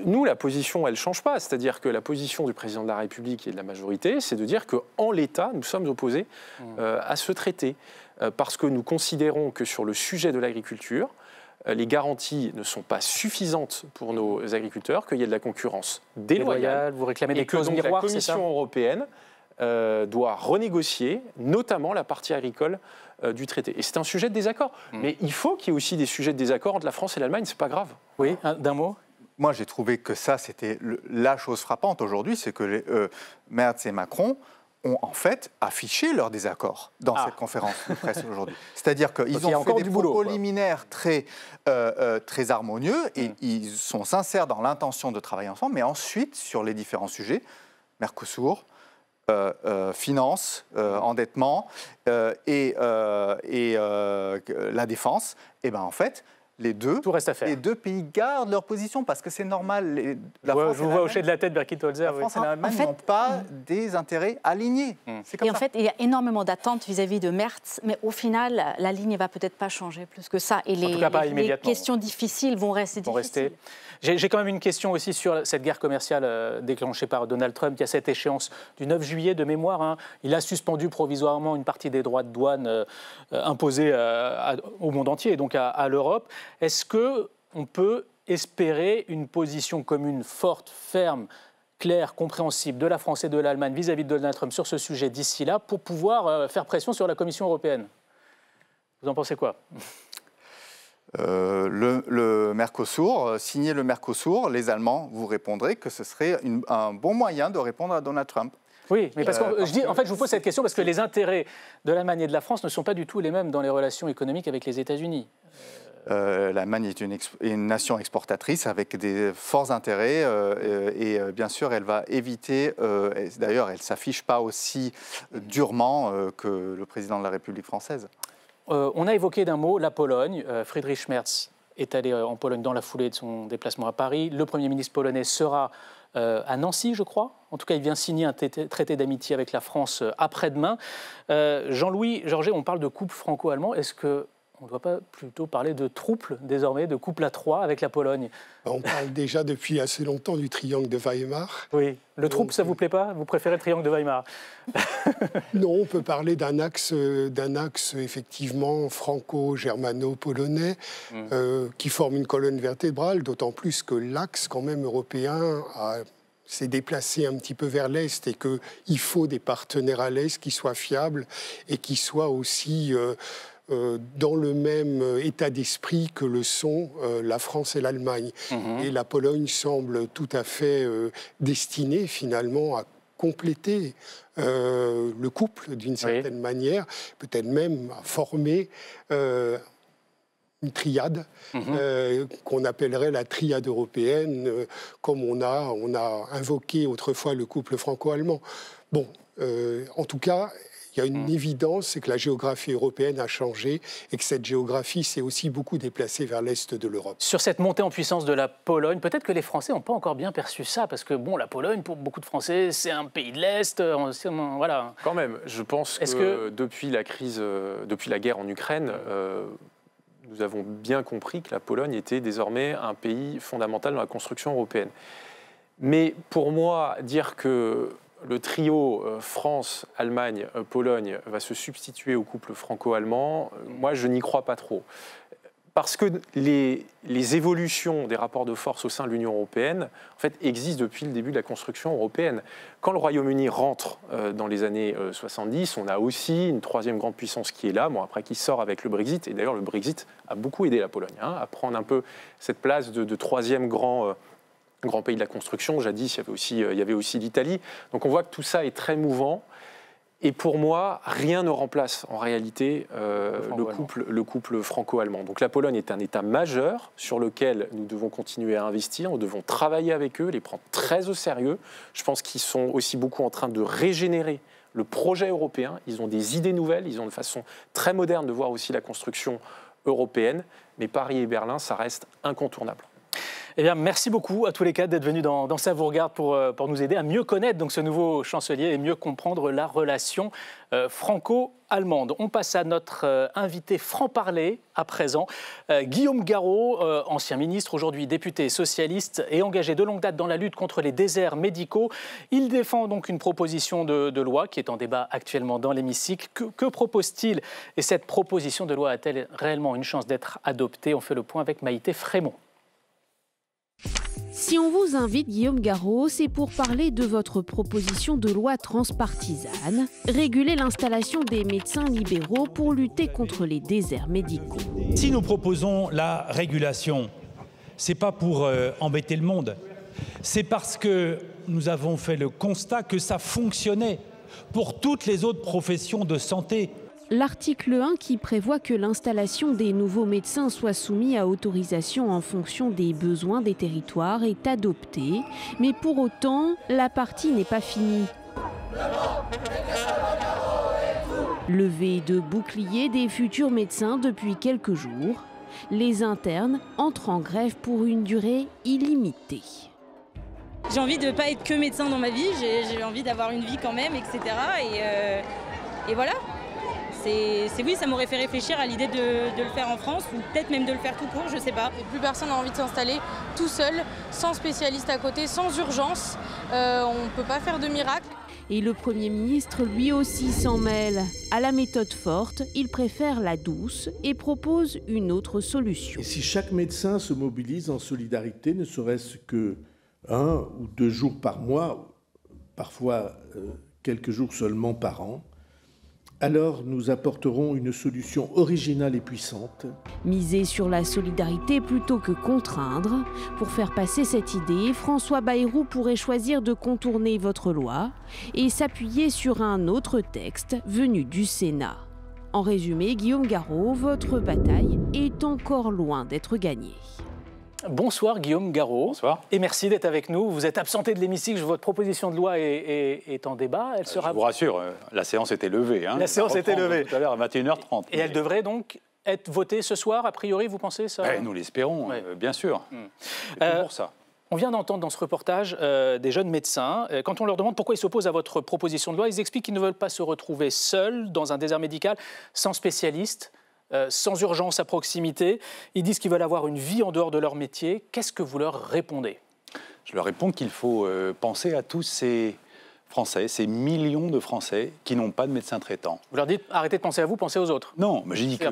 Nous, la position, elle ne change pas. C'est-à-dire que la position du président de la République et de la majorité, c'est de dire qu'en l'état, nous sommes opposés à ce traité. Parce que nous considérons que sur le sujet de l'agriculture, les garanties ne sont pas suffisantes pour nos agriculteurs, qu'il y a de la concurrence déloyale. Vous réclamez des clauses miroirs, miroirs, la Commission européenne doit renégocier, notamment la partie agricole du traité. Et c'est un sujet de désaccord. Mais il faut qu'il y ait aussi des sujets de désaccord entre la France et l'Allemagne, c'est pas grave. Oui, d'un mot. Moi, j'ai trouvé que ça, c'était la chose frappante aujourd'hui, c'est que Merz et Macron ont en fait affiché leur désaccord dans cette conférence de presse aujourd'hui. C'est-à-dire qu'ils ont fait des propos liminaires très harmonieux et ils sont sincères dans l'intention de travailler ensemble, mais ensuite, sur les différents sujets, Mercosur, finances, endettement et la défense, et ben en fait, tout reste à faire. Les deux pays gardent leur position parce que c'est normal. Je vous vois hocher de la tête, Birgit Holzer. La France et l'Allemagne n'ont pas des intérêts alignés. Et en fait, il y a énormément d'attentes vis-à-vis de Merz, mais au final, la ligne ne va peut-être pas changer plus que ça. Et les questions difficiles vont rester difficiles. J'ai quand même une question aussi sur cette guerre commerciale déclenchée par Donald Trump. Il y a cette échéance du 9 juillet de mémoire. Il a suspendu provisoirement une partie des droits de douane imposés au monde entier, et donc à l'Europe. Est-ce qu'on peut espérer une position commune forte, ferme, claire, compréhensible de la France et de l'Allemagne vis-à-vis de Donald Trump sur ce sujet d'ici là pour pouvoir faire pression sur la Commission européenne? Vous en pensez quoi? Le Mercosur, signer le Mercosur, les Allemands vous répondrez que ce serait un bon moyen de répondre à Donald Trump. Oui, mais parce que je vous pose cette question parce que les intérêts de l'Allemagne et de la France ne sont pas du tout les mêmes dans les relations économiques avec les États-Unis. L'Allemagne est une nation exportatrice avec des forts intérêts et bien sûr, elle va éviter, d'ailleurs, elle ne s'affiche pas aussi durement que le président de la République française. On a évoqué d'un mot la Pologne. Friedrich Merz est allé en Pologne dans la foulée de son déplacement à Paris. Le Premier ministre polonais sera à Nancy, je crois. En tout cas, il vient signer un traité d'amitié avec la France après-demain. Jean-Louis Georget, on parle de couple franco-allemand. Est-ce qu'on ne doit pas plutôt parler de trouble désormais, de couple à trois avec la Pologne? On parle déjà depuis assez longtemps du triangle de Weimar. Oui, le trouble, ça ne vous plaît pas? Vous préférez le triangle de Weimar? Non, on peut parler d'un axe effectivement franco-germano-polonais qui forme une colonne vertébrale, d'autant plus que l'axe quand même européen a s'est déplacé un petit peu vers l'Est et qu'il faut des partenaires à l'Est qui soient fiables et qui soient aussi dans le même état d'esprit que le sont la France et l'Allemagne. Et la Pologne semble tout à fait destinée finalement à compléter le couple d'une certaine manière, peut-être même à former une triade qu'on appellerait la triade européenne, comme on a invoqué autrefois le couple franco-allemand. Bon, en tout cas, il y a une évidence, c'est que la géographie européenne a changé et que cette géographie s'est aussi beaucoup déplacée vers l'Est de l'Europe. Sur cette montée en puissance de la Pologne, peut-être que les Français n'ont pas encore bien perçu ça, parce que bon, la Pologne, pour beaucoup de Français, c'est un pays de l'Est, voilà. Quand même, je pense que depuis la crise, depuis la guerre en Ukraine, nous avons bien compris que la Pologne était désormais un pays fondamental dans la construction européenne. Mais pour moi, dire que le trio France, Allemagne, Pologne va se substituer au couple franco-allemand, moi je n'y crois pas trop. Parce que les évolutions des rapports de force au sein de l'Union européenne en fait, existent depuis le début de la construction européenne. Quand le Royaume-Uni rentre dans les années 70, on a aussi une troisième grande puissance qui est là, bon, après qui sort avec le Brexit. Et d'ailleurs, le Brexit a beaucoup aidé la Pologne à prendre un peu cette place de troisième grand pays de la construction. Jadis, il y avait aussi l'Italie. Donc on voit que tout ça est très mouvant. Et pour moi, rien ne remplace en réalité le couple franco-allemand. Donc la Pologne est un État majeur sur lequel nous devons continuer à investir, nous devons travailler avec eux, les prendre très au sérieux. Je pense qu'ils sont aussi beaucoup en train de régénérer le projet européen. Ils ont des idées nouvelles, ils ont une façon très moderne de voir aussi la construction européenne. Mais Paris et Berlin, ça reste incontournable. Eh bien, merci beaucoup à tous les quatre d'être venus dans Ça vous regarde pour nous aider à mieux connaître donc, ce nouveau chancelier et mieux comprendre la relation franco-allemande. On passe à notre invité franc-parler à présent. Guillaume Garot, ancien ministre, aujourd'hui député socialiste et engagé de longue date dans la lutte contre les déserts médicaux. Il défend donc une proposition de loi qui est en débat actuellement dans l'hémicycle. Que propose-t-il? Et cette proposition de loi a-t-elle réellement une chance d'être adoptée? On fait le point avec Maïté Frémont. Si on vous invite, Guillaume Garot, c'est pour parler de votre proposition de loi transpartisane, réguler l'installation des médecins libéraux pour lutter contre les déserts médicaux. Si nous proposons la régulation, c'est pas pour embêter le monde, c'est parce que nous avons fait le constat que ça fonctionnait pour toutes les autres professions de santé. L'article 1 qui prévoit que l'installation des nouveaux médecins soit soumise à autorisation en fonction des besoins des territoires est adopté, mais pour autant, la partie n'est pas finie. Levée de boucliers des futurs médecins depuis quelques jours, les internes entrent en grève pour une durée illimitée. J'ai envie de ne pas être que médecin dans ma vie, j'ai envie d'avoir une vie quand même, etc. Et voilà. Oui, ça m'aurait fait réfléchir à l'idée de le faire en France ou peut-être même de le faire tout court, je sais pas. Et plus personne n'a envie de s'installer tout seul, sans spécialiste à côté, sans urgence. On ne peut pas faire de miracle. Et le Premier ministre, lui aussi, s'en mêle. À la méthode forte, il préfère la douce et propose une autre solution. Et si chaque médecin se mobilise en solidarité, ne serait-ce que 1 ou 2 jours par mois, parfois quelques jours seulement par an, alors nous apporterons une solution originale et puissante. Miser sur la solidarité plutôt que contraindre. Pour faire passer cette idée, François Bayrou pourrait choisir de contourner votre loi et s'appuyer sur un autre texte venu du Sénat. En résumé, Guillaume Garot, votre bataille est encore loin d'être gagnée. Bonsoir Guillaume Garot. Bonsoir. Et merci d'être avec nous. Vous êtes absenté de l'hémicycle, votre proposition de loi est en débat. Elle sera... Je vous rassure, la séance était levée. La séance était levée. Tout à l'heure à 21h30. Et elle devrait donc être votée ce soir, a priori, vous pensez ça? Nous l'espérons, bien sûr. C'est pour ça. On vient d'entendre dans ce reportage des jeunes médecins. Quand on leur demande pourquoi ils s'opposent à votre proposition de loi, ils expliquent qu'ils ne veulent pas se retrouver seuls dans un désert médical, sans spécialistes. Sans urgence à proximité. Ils disent qu'ils veulent avoir une vie en dehors de leur métier. Qu'est-ce que vous leur répondez? Je leur réponds qu'il faut penser à tous ces Français, c'est millions de Français qui n'ont pas de médecin traitant. Vous leur dites arrêtez de penser à vous, pensez aux autres. Non, mais j'ai dit que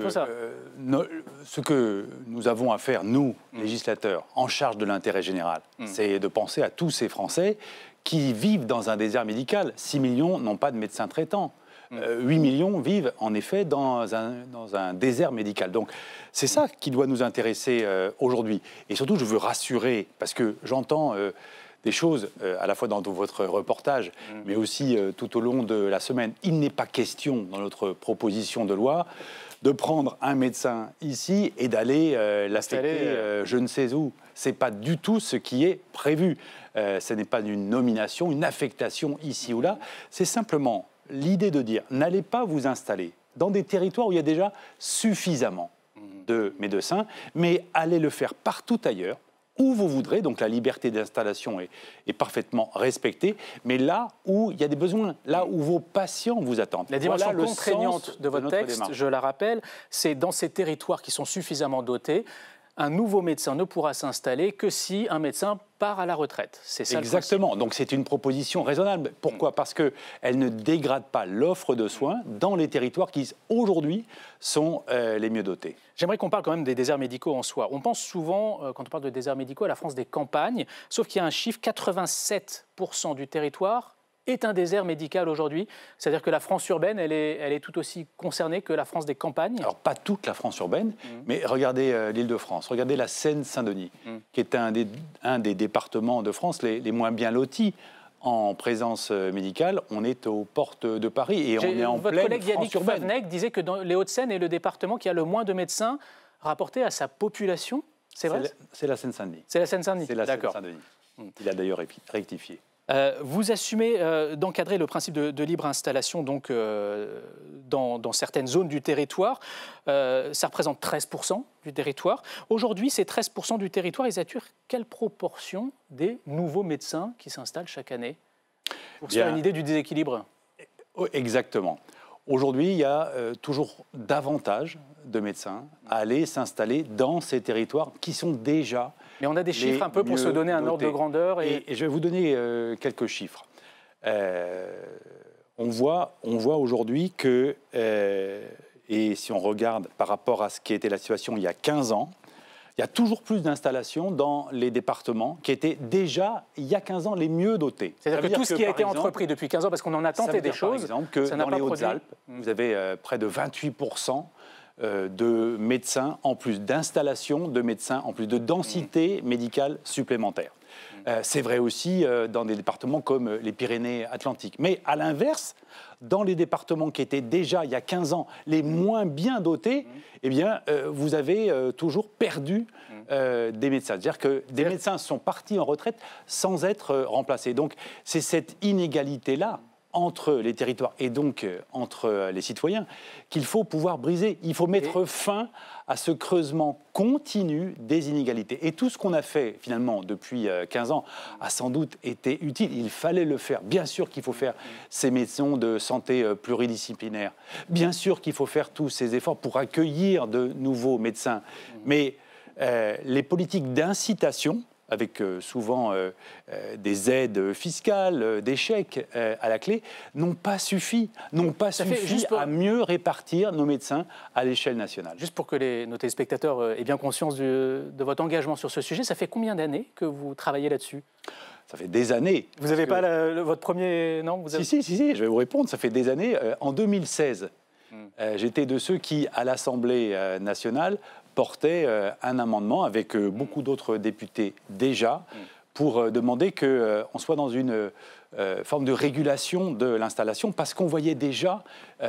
ce que nous avons à faire, nous, législateurs, en charge de l'intérêt général, c'est de penser à tous ces Français qui vivent dans un désert médical. 6 millions n'ont pas de médecin traitant. 8 millions vivent en effet dans un désert médical. Donc c'est ça qui doit nous intéresser aujourd'hui. Et surtout, je veux rassurer, parce que j'entends des choses à la fois dans votre reportage, mais aussi tout au long de la semaine. Il n'est pas question, dans notre proposition de loi, de prendre un médecin ici et d'aller l'affecter je ne sais où. Ce n'est pas du tout ce qui est prévu. Ce n'est pas une nomination, une affectation ici ou là. C'est simplement l'idée de dire, n'allez pas vous installer dans des territoires où il y a déjà suffisamment de médecins, mais allez le faire partout ailleurs, où vous voudrez, donc la liberté d'installation est parfaitement respectée, mais là où il y a des besoins, là où vos patients vous attendent. La dimension contraignante de votre texte, je la rappelle, c'est dans ces territoires qui sont suffisamment dotés, un nouveau médecin ne pourra s'installer que si un médecin part à la retraite. C'est ça. Exactement. Donc c'est une proposition raisonnable. Pourquoi ? Parce qu'elle ne dégrade pas l'offre de soins dans les territoires qui, aujourd'hui, sont les mieux dotés. J'aimerais qu'on parle quand même des déserts médicaux en soi. On pense souvent, quand on parle de déserts médicaux, à la France des campagnes, sauf qu'il y a un chiffre, 87% du territoire est un désert médical aujourd'hui. C'est-à-dire que la France urbaine, elle est tout aussi concernée que la France des campagnes. Alors, pas toute la France urbaine, mais regardez l'Île-de-France, regardez la Seine-Saint-Denis, qui est un des départements de France les moins bien lotis en présence médicale. On est aux portes de Paris et on est en pleine France urbaine. Votre collègue Yannick Favennec disait que dans les Hauts-de-Seine est le département qui a le moins de médecins rapportés à sa population. C'est vrai ? C'est la Seine-Saint-Denis. C'est la Seine-Saint-Denis. C'est la Seine-Saint-Denis. Il a d'ailleurs rectifié. Vous assumez d'encadrer le principe de libre installation donc, dans certaines zones du territoire. Ça représente 13% du territoire. Aujourd'hui, ces 13% du territoire, ils attirent quelle proportion des nouveaux médecins qui s'installent chaque année ? Pour se faire une idée du déséquilibre. Exactement. Aujourd'hui, il y a toujours davantage de médecins à aller s'installer dans ces territoires qui sont déjà... Mais on a des chiffres un peu pour se donner un ordre de grandeur. Et je vais vous donner quelques chiffres. On voit aujourd'hui que, et si on regarde par rapport à ce qui était la situation il y a 15 ans, il y a toujours plus d'installations dans les départements qui étaient déjà, il y a 15 ans, les mieux dotés. C'est-à-dire que tout ce qui a été entrepris depuis 15 ans, parce qu'on en a tenté des choses, par exemple, que dans les Hautes-Alpes, vous avez près de 28% de médecins, en plus d'installations de médecins, en plus de densité médicale supplémentaire. C'est vrai aussi dans des départements comme les Pyrénées-Atlantiques. Mais à l'inverse, dans les départements qui étaient déjà, il y a 15 ans, les moins bien dotés, eh bien, vous avez toujours perdu des médecins. C'est-à-dire que des médecins sont partis en retraite sans être remplacés. Donc, c'est cette inégalité-là entre les territoires et donc entre les citoyens qu'il faut pouvoir briser. Il faut mettre fin à ce creusement continu des inégalités. Et tout ce qu'on a fait finalement depuis 15 ans a sans doute été utile. Il fallait le faire. Bien sûr qu'il faut faire ces maisons de santé pluridisciplinaires. Bien sûr qu'il faut faire tous ces efforts pour accueillir de nouveaux médecins. Mais les politiques d'incitation, avec souvent des aides fiscales, des chèques à la clé, n'ont pas suffi à mieux répartir nos médecins à l'échelle nationale. Juste pour que nos téléspectateurs aient bien conscience de votre engagement sur ce sujet, ça fait combien d'années que vous travaillez là-dessus ? Ça fait des années. Vous n'avez pas votre premier... Non, vous avez... Si, je vais vous répondre. Ça fait des années. En 2016, j'étais de ceux qui, à l'Assemblée nationale, portait un amendement avec beaucoup d'autres députés déjà pour demander qu'on soit dans une forme de régulation de l'installation parce qu'on voyait déjà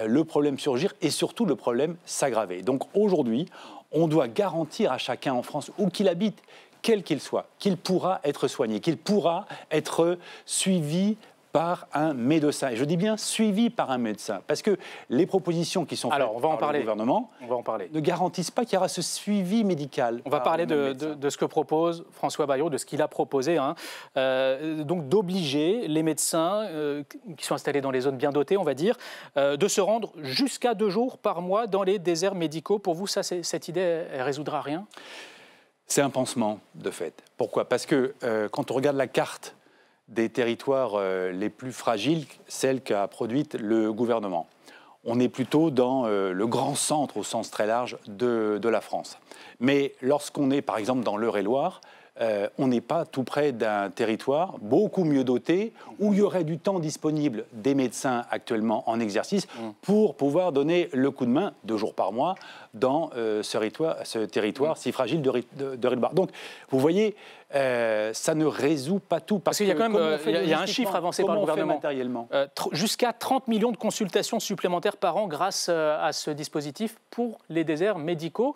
le problème surgir et surtout le problème s'aggraver. Donc aujourd'hui, on doit garantir à chacun en France, où qu'il habite, quel qu'il soit, qu'il pourra être soigné, qu'il pourra être suivi par un médecin. Et je dis bien suivi par un médecin, parce que les propositions qui sont faites par le gouvernement ne garantissent pas qu'il y aura ce suivi médical. On va parler de ce que propose François Bayrou, de ce qu'il a proposé, donc d'obliger les médecins qui sont installés dans les zones bien dotées, on va dire, de se rendre jusqu'à 2 jours par mois dans les déserts médicaux. Pour vous, cette idée, elle résoudra rien ? C'est un pansement, de fait. Pourquoi ? Parce que quand on regarde la carte des territoires les plus fragiles, celle qu'a produite le gouvernement. On est plutôt dans le grand centre, au sens très large, de la France. Mais lorsqu'on est, par exemple, dans l'Eure-et-Loir, on n'est pas tout près d'un territoire beaucoup mieux doté, où il y aurait du temps disponible des médecins actuellement en exercice pour pouvoir donner le coup de main 2 jours par mois dans ce territoire si fragile d'Eure-et-Loir. Donc, vous voyez, ça ne résout pas tout. Parce qu'il y a quand même il y a un chiffre avancé par le gouvernement. Matériellement jusqu'à 30 millions de consultations supplémentaires par an grâce à ce dispositif pour les déserts médicaux.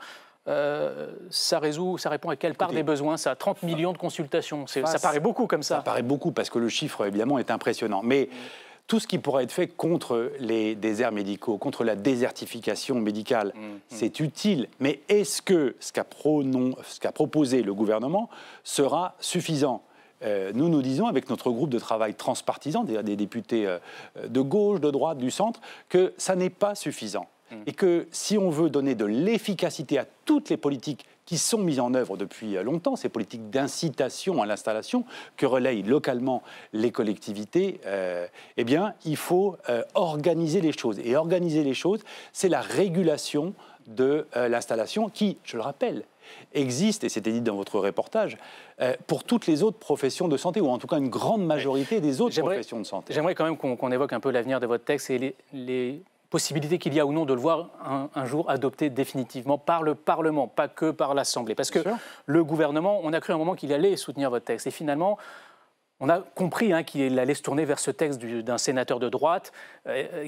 Ça répond à quelle part des besoins, ça? 30 millions de consultations, ça paraît beaucoup comme ça. Ça paraît beaucoup parce que le chiffre, évidemment, est impressionnant. Mais tout ce qui pourrait être fait contre les déserts médicaux, contre la désertification médicale, c'est utile. Mais est-ce que ce qu'a proposé le gouvernement sera suffisant? Nous disons, avec notre groupe de travail transpartisan, des députés de gauche, de droite, du centre, que ça n'est pas suffisant. Et que si on veut donner de l'efficacité à toutes les politiques qui sont mises en œuvre depuis longtemps, ces politiques d'incitation à l'installation que relayent localement les collectivités, eh bien, il faut organiser les choses. Et organiser les choses, c'est la régulation de l'installation qui, je le rappelle, existe, et c'était dit dans votre reportage, pour toutes les autres professions de santé, ou en tout cas une grande majorité des autres professions de santé. J'aimerais quand même qu'on évoque un peu l'avenir de votre texte et les possibilité qu'il y a ou non de le voir un jour adopté définitivement par le Parlement, pas que par l'Assemblée. Parce que le gouvernement, on a cru à un moment qu'il allait soutenir votre texte. Et finalement, on a compris qu'il allait se tourner vers ce texte d'un sénateur de droite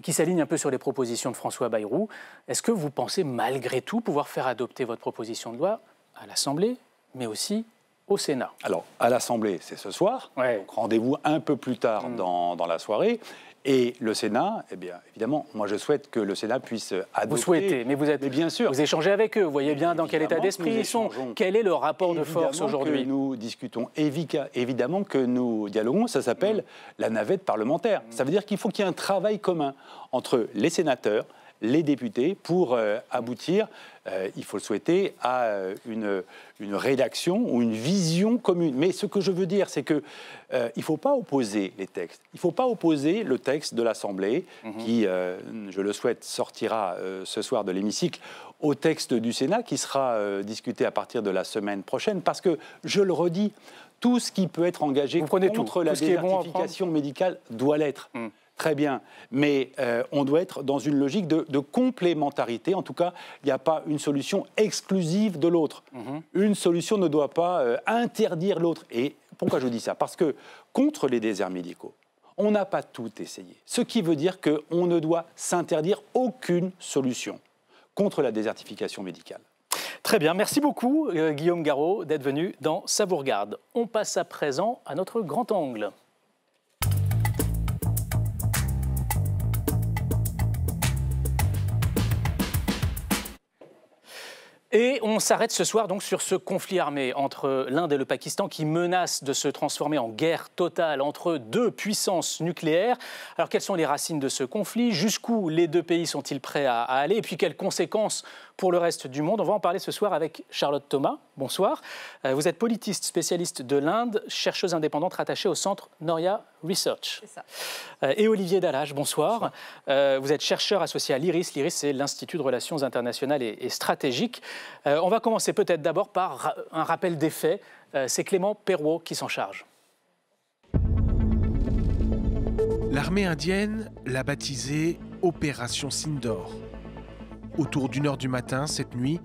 qui s'aligne un peu sur les propositions de François Bayrou. Est-ce que vous pensez malgré tout pouvoir faire adopter votre proposition de loi à l'Assemblée, mais aussi au Sénat? Alors, à l'Assemblée, c'est ce soir. Donc rendez-vous un peu plus tard dans la soirée. Et le Sénat, eh bien, évidemment, moi je souhaite que le Sénat puisse adopter. Vous souhaitez, mais bien sûr. Vous échangez avec eux, vous voyez bien dans quel état d'esprit ils sont. Quel est le rapport de force aujourd'hui? Nous discutons, évidemment que nous dialoguons, ça s'appelle la navette parlementaire. Ça veut dire qu'il faut qu'il y ait un travail commun entre les sénateurs, les députés, pour aboutir, il faut le souhaiter, à une rédaction ou une vision commune. Mais ce que je veux dire, c'est qu'il ne faut pas opposer les textes. Il ne faut pas opposer le texte de l'Assemblée, qui, je le souhaite, sortira ce soir de l'hémicycle, au texte du Sénat, qui sera discuté à partir de la semaine prochaine. Parce que, je le redis, tout ce qui peut être engagé contre la désertification médicale doit l'être. Très bien, mais on doit être dans une logique de complémentarité. En tout cas, il n'y a pas une solution exclusive de l'autre. Une solution ne doit pas interdire l'autre. Et pourquoi je dis ça? Parce que contre les déserts médicaux, on n'a pas tout essayé. Ce qui veut dire qu'on ne doit s'interdire aucune solution contre la désertification médicale. Très bien, merci beaucoup Guillaume Garot d'être venu dans Ça vous regarde. On passe à présent à notre grand angle. Et on s'arrête ce soir donc sur ce conflit armé entre l'Inde et le Pakistan qui menace de se transformer en guerre totale entre deux puissances nucléaires. Alors quelles sont les racines de ce conflit? Jusqu'où les deux pays sont-ils prêts à aller? Et puis quelles conséquences pour le reste du monde? On va en parler ce soir avec Charlotte Thomas. Bonsoir. Vous êtes politiste spécialiste de l'Inde, chercheuse indépendante rattachée au centre Noria Research. C'est ça. Et Olivier Dallage, bonsoir. Vous êtes chercheur associé à l'IRIS. L'IRIS, c'est l'Institut de Relations Internationales et Stratégiques. On va commencer peut-être d'abord par un rappel des faits. C'est Clément Perrault qui s'en charge. L'armée indienne l'a baptisée Opération Sindoor. Autour d'1h du matin, cette nuit,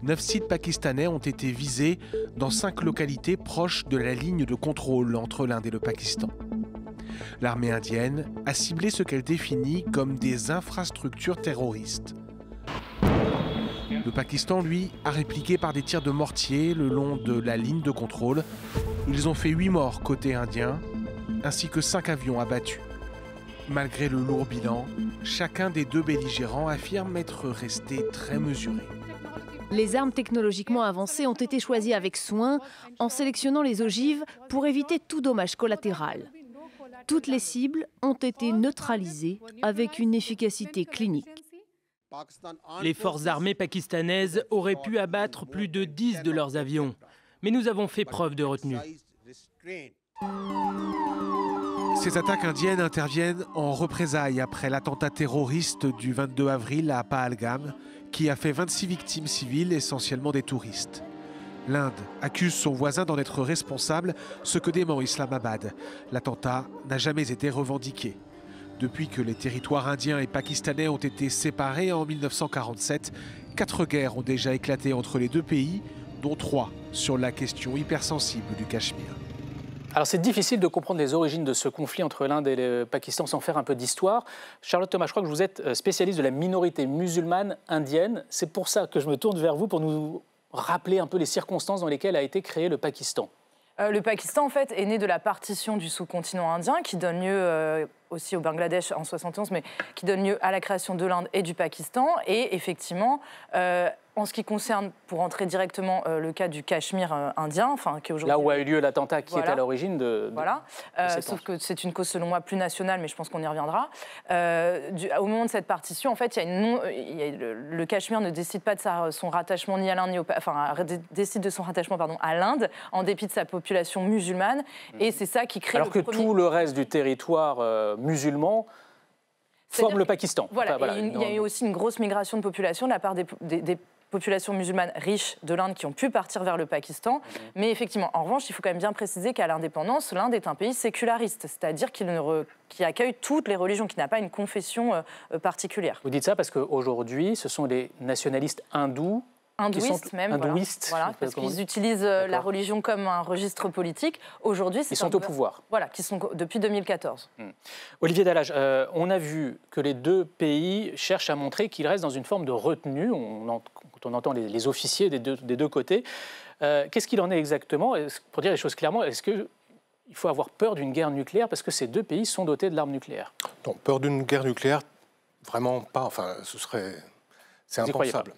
9 sites pakistanais ont été visés dans 5 localités proches de la ligne de contrôle entre l'Inde et le Pakistan. L'armée indienne a ciblé ce qu'elle définit comme des infrastructures terroristes. Le Pakistan, lui, a répliqué par des tirs de mortier le long de la ligne de contrôle. Ils ont fait 8 morts côté indien, ainsi que 5 avions abattus. Malgré le lourd bilan, chacun des deux belligérants affirme être resté très mesuré. Les armes technologiquement avancées ont été choisies avec soin, en sélectionnant les ogives pour éviter tout dommage collatéral. Toutes les cibles ont été neutralisées avec une efficacité clinique. Les forces armées pakistanaises auraient pu abattre plus de 10 de leurs avions, mais nous avons fait preuve de retenue. Ces attaques indiennes interviennent en représailles après l'attentat terroriste du 22 avril à Pahalgam, qui a fait 26 victimes civiles, essentiellement des touristes. L'Inde accuse son voisin d'en être responsable, ce que dément Islamabad. L'attentat n'a jamais été revendiqué. Depuis que les territoires indiens et pakistanais ont été séparés en 1947, 4 guerres ont déjà éclaté entre les deux pays, dont 3 sur la question hypersensible du Cachemire. Alors c'est difficile de comprendre les origines de ce conflit entre l'Inde et le Pakistan sans faire un peu d'histoire. Charlotte Thomas, je crois que vous êtes spécialiste de la minorité musulmane indienne. C'est pour ça que je me tourne vers vous pour nous rappeler un peu les circonstances dans lesquelles a été créé le Pakistan. Le Pakistan, en fait, est né de la partition du sous-continent indien, qui donne lieu aussi au Bangladesh en 71, mais qui donne lieu à la création de l'Inde et du Pakistan. Et effectivement, en ce qui concerne, pour entrer directement, le cas du Cachemire indien, enfin, qui aujourd'hui... Là où a eu lieu l'attentat qui est à l'origine de sauf que c'est une cause, selon moi, plus nationale, mais je pense qu'on y reviendra. Au moment de cette partition, en fait, le Cachemire ne décide pas de son rattachement ni à l'Inde, ni décide de son rattachement à l'Inde, en dépit de sa population musulmane. Et c'est ça qui crée tout le reste du territoire musulman forme le Pakistan. Voilà, il y a eu aussi une grosse migration de population de la part des populations musulmanes riches de l'Inde qui ont pu partir vers le Pakistan. Mais effectivement, en revanche, il faut quand même bien préciser qu'à l'indépendance, l'Inde est un pays séculariste, c'est-à-dire qui accueille toutes les religions, qui n'a pas une confession particulière. Vous dites ça parce qu'aujourd'hui, ce sont les nationalistes hindous, hindouistes même, voilà, parce qu'ils utilisent la religion comme un registre politique. Aujourd'hui, ils sont au pouvoir. Voilà, qui sont depuis 2014. Olivier Dallage, on a vu que les deux pays cherchent à montrer qu'ils restent dans une forme de retenue. Quand on entend les officiers des deux côtés, qu'est-ce qu'il en est exactement? Pour dire les choses clairement, est-ce qu'il faut avoir peur d'une guerre nucléaire parce que ces deux pays sont dotés de l'arme nucléaire? Non, peur d'une guerre nucléaire, vraiment pas. Enfin, c'est impensable.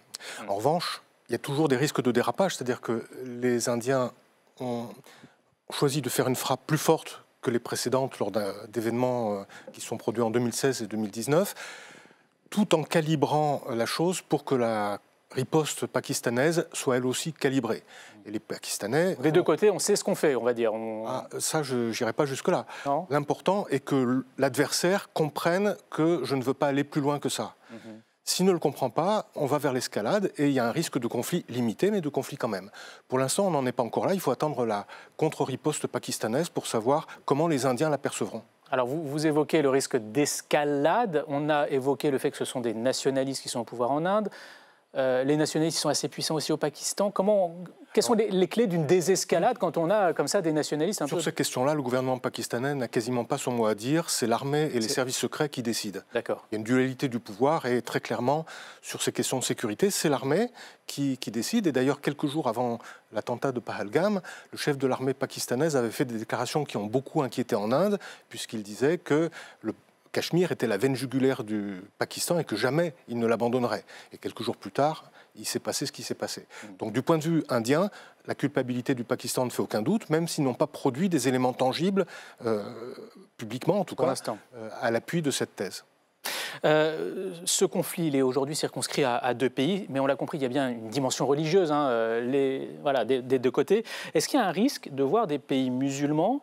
En revanche, il y a toujours des risques de dérapage, c'est-à-dire que les Indiens ont choisi de faire une frappe plus forte que les précédentes lors d'événements qui sont produits en 2016 et 2019, tout en calibrant la chose pour que la riposte pakistanaise soit elle aussi calibrée. Et les Pakistanais... Des deux côtés, on sait ce qu'on fait, on va dire. Ça, je n'irai pas jusque-là. L'important est que l'adversaire comprenne que je ne veux pas aller plus loin que ça. S'il ne le comprend pas, on va vers l'escalade et il y a un risque de conflit limité, mais de conflit quand même. Pour l'instant, on n'en est pas encore là. Il faut attendre la contre-riposte pakistanaise pour savoir comment les Indiens l'apercevront. Alors, vous évoquez le risque d'escalade. On a évoqué le fait que ce sont des nationalistes qui sont au pouvoir en Inde. Les nationalistes sont assez puissants aussi au Pakistan. Quelles sont les clés d'une désescalade quand on a comme ça des nationalistes Sur ces questions-là, le gouvernement pakistanais n'a quasiment pas son mot à dire. C'est l'armée et les services secrets qui décident. D'accord. Il y a une dualité du pouvoir et très clairement, sur ces questions de sécurité, c'est l'armée qui décide. Et d'ailleurs, quelques jours avant l'attentat de Pahalgam, le chef de l'armée pakistanaise avait fait des déclarations qui ont beaucoup inquiété en Inde, puisqu'il disait que le Cachemire était la veine jugulaire du Pakistan et que jamais il ne l'abandonnerait. Et quelques jours plus tard, il s'est passé ce qui s'est passé. Donc du point de vue indien, la culpabilité du Pakistan ne fait aucun doute, même s'ils n'ont pas produit des éléments tangibles, publiquement en tout cas, à l'appui de cette thèse. Ce conflit, il est aujourd'hui circonscrit à deux pays, mais on l'a compris, il y a bien une dimension religieuse des deux côtés. Est-ce qu'il y a un risque de voir des pays musulmans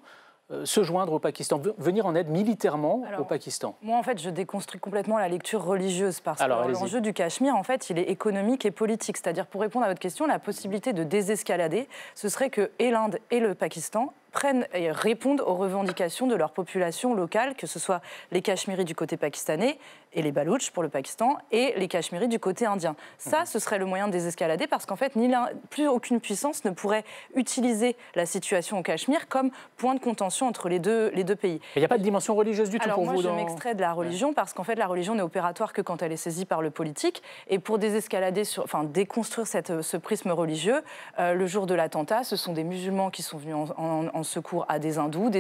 se joindre au Pakistan, venir en aide militairement au Pakistan? Moi, en fait, je déconstruis complètement la lecture religieuse parce que l'enjeu du Cachemire, en fait, il est économique et politique. C'est-à-dire, pour répondre à votre question, la possibilité de désescalader, ce serait que et l'Inde et le Pakistan prennent et répondent aux revendications de leur population locale, que ce soit les Cachemiris du côté pakistanais et les Baloutches pour le Pakistan et les Cachemiris du côté indien. Ça, ce serait le moyen de désescalader parce qu'en fait, plus aucune puissance ne pourrait utiliser la situation au Cachemire comme point de contention entre les deux pays. Il n'y a pas de dimension religieuse du tout pour vous? Alors moi, je m'extrais de la religion parce qu'en fait, la religion n'est opératoire que quand elle est saisie par le politique. Et pour désescalader, déconstruire ce prisme religieux, le jour de l'attentat, ce sont des musulmans qui sont venus en secours à des hindous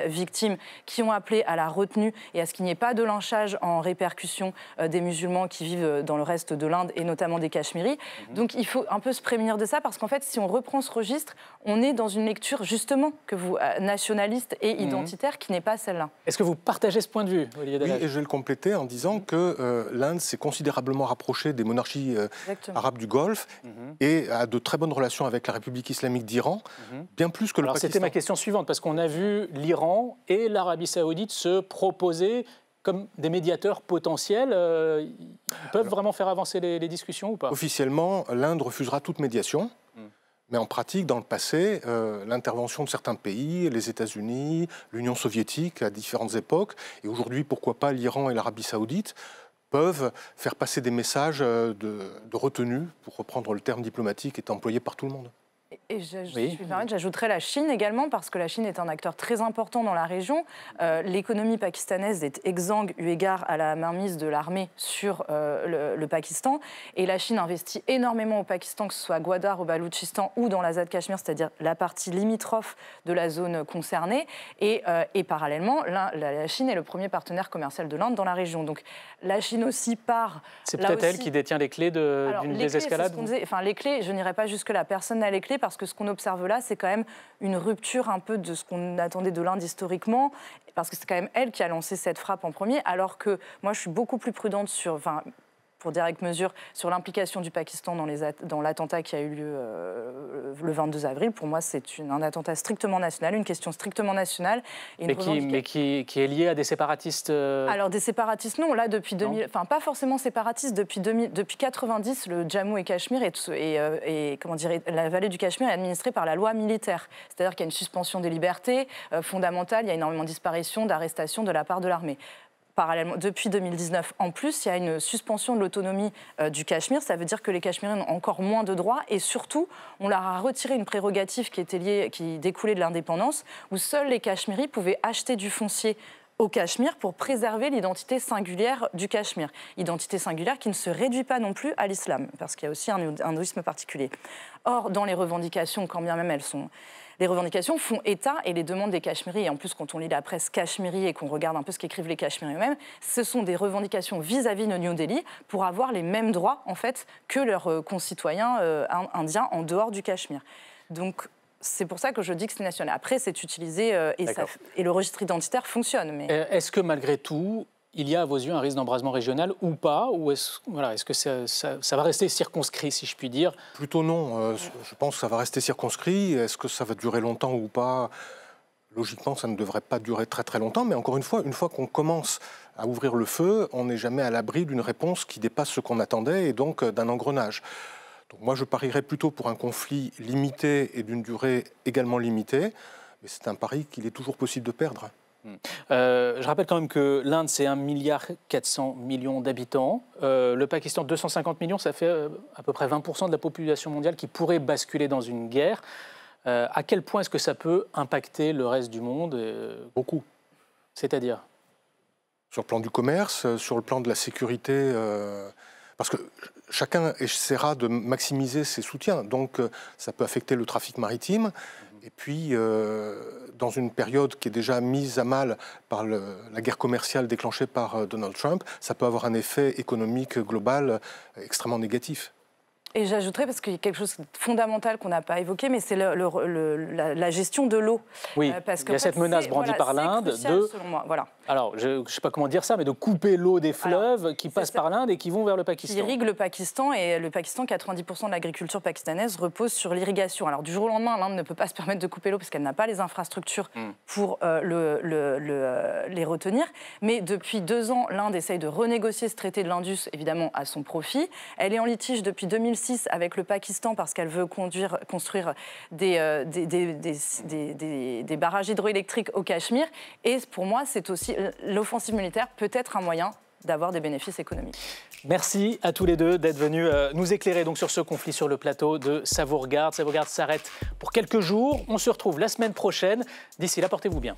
victimes qui ont appelé à la retenue et à ce qu'il n'y ait pas de lynchage en répercussion des musulmans qui vivent dans le reste de l'Inde et notamment des Cachemiris. Donc il faut un peu se prémunir de ça parce qu'en fait, si on reprend ce registre, on est dans une lecture justement nationaliste et identitaire qui n'est pas celle-là. Est-ce que vous partagez ce point de vue, Olivier Dallage? Oui, et je vais le compléter en disant que l'Inde s'est considérablement rapprochée des monarchies arabes du Golfe et a de très bonnes relations avec la République islamique d'Iran, bien plus que le Pakistan. ma question suivante, parce qu'on a vu l'Iran et l'Arabie saoudite se proposer comme des médiateurs potentiels. Ils peuvent vraiment faire avancer les discussions ou pas? Officiellement, l'Inde refusera toute médiation. Mais en pratique, dans le passé, l'intervention de certains pays, les États-Unis, l'Union soviétique à différentes époques, et aujourd'hui, pourquoi pas l'Iran et l'Arabie saoudite, peuvent faire passer des messages de retenue, pour reprendre le terme diplomatique, qui est employé par tout le monde. Et j'ajouterais la Chine également, parce que la Chine est un acteur très important dans la région. L'économie pakistanaise est exsangue eu égard à la mainmise de l'armée sur le Pakistan. Et la Chine investit énormément au Pakistan, que ce soit à Gwadar, au Baloutchistan ou dans l'Azad-Cachemire, c'est-à-dire la partie limitrophe de la zone concernée. Et parallèlement, la Chine est le premier partenaire commercial de l'Inde dans la région. Donc la Chine aussi part... C'est peut-être elle qui détient les clés d'une désescalade? Les clés, je n'irai pas jusque-là. Personne n'a les clés, parce que ce qu'on observe là, c'est quand même une rupture un peu de ce qu'on attendait de l'Inde historiquement, parce que c'est quand même elle qui a lancé cette frappe en premier, alors que moi, je suis beaucoup plus prudente sur... pour direct mesure, sur l'implication du Pakistan dans l'attentat qui a eu lieu le 22 avril. Pour moi, c'est un attentat strictement national, une question strictement nationale. Et mais qui est lié à des séparatistes Alors, des séparatistes, non. Là, depuis 2000... Enfin, pas forcément séparatistes. Depuis 90, le Jammu et Cachemire comment dire, la vallée du Cachemire est administrée par la loi militaire. C'est-à-dire qu'il y a une suspension des libertés fondamentales, il y a énormément de disparitions, d'arrestations de la part de l'armée. Parallèlement, depuis 2019, en plus, il y a une suspension de l'autonomie du Cachemire. Ça veut dire que les Cachemiriens ont encore moins de droits. Et surtout, on leur a retiré une prérogative qui découlait de l'indépendance, où seuls les Cachemiris pouvaient acheter du foncier au Cachemire pour préserver l'identité singulière du Cachemire. Identité singulière qui ne se réduit pas non plus à l'islam, parce qu'il y a aussi un hindouisme particulier. Or, dans les revendications, quand bien même elles sont... Les revendications font état, et les demandes des Cachemiris, et en plus quand on lit la presse cachemiri et qu'on regarde un peu ce qu'écrivent les Cachemiris eux-mêmes, ce sont des revendications vis-à-vis de New Delhi pour avoir les mêmes droits en fait que leurs concitoyens indiens en dehors du Cachemire. Donc c'est pour ça que je dis que c'est national. Après, c'est utilisé et le registre identitaire fonctionne. Mais... Est-ce que malgré tout, il y a à vos yeux un risque d'embrasement régional ou pas? Ou est-ce que ça va rester circonscrit, si je puis dire? Plutôt non. Je pense que ça va rester circonscrit. Est-ce que ça va durer longtemps ou pas? Logiquement, ça ne devrait pas durer très très longtemps. Mais encore une fois qu'on commence à ouvrir le feu, on n'est jamais à l'abri d'une réponse qui dépasse ce qu'on attendait et donc d'un engrenage. Donc moi, je parierais plutôt pour un conflit limité et d'une durée également limitée. Mais c'est un pari qu'il est toujours possible de perdre. Je rappelle quand même que l'Inde, c'est 1,4 milliard d'habitants. Le Pakistan, 250 millions, ça fait à peu près 20% de la population mondiale qui pourrait basculer dans une guerre. À quel point est-ce que ça peut impacter le reste du monde? Beaucoup. C'est-à-dire? Sur le plan du commerce, sur le plan de la sécurité... Parce que chacun essaiera de maximiser ses soutiens. Donc ça peut affecter le trafic maritime. Et puis, dans une période qui est déjà mise à mal par la guerre commerciale déclenchée par Donald Trump, ça peut avoir un effet économique global extrêmement négatif. Et j'ajouterais, parce qu'il y a quelque chose de fondamental qu'on n'a pas évoqué, mais c'est la gestion de l'eau. Oui, parce il y a cette menace brandie par l'Inde de... Selon moi, voilà. Alors, je ne sais pas comment dire ça, mais de couper l'eau des fleuves qui passent par l'Inde et qui vont vers le Pakistan. Qui irriguent le Pakistan, et le Pakistan, 90% de l'agriculture pakistanaise repose sur l'irrigation. Alors, du jour au lendemain, l'Inde ne peut pas se permettre de couper l'eau parce qu'elle n'a pas les infrastructures pour les retenir. Mais depuis 2 ans, l'Inde essaye de renégocier ce traité de l'Indus, évidemment, à son profit. Elle est en litige depuis 2006 avec le Pakistan parce qu'elle veut construire des barrages hydroélectriques au Cachemire. Et pour moi, c'est aussi l'offensive militaire peut être un moyen d'avoir des bénéfices économiques. Merci à tous les deux d'être venus nous éclairer donc sur ce conflit sur le plateau de Savourgarde. Savourgarde s'arrête pour quelques jours. On se retrouve la semaine prochaine. D'ici là, portez-vous bien.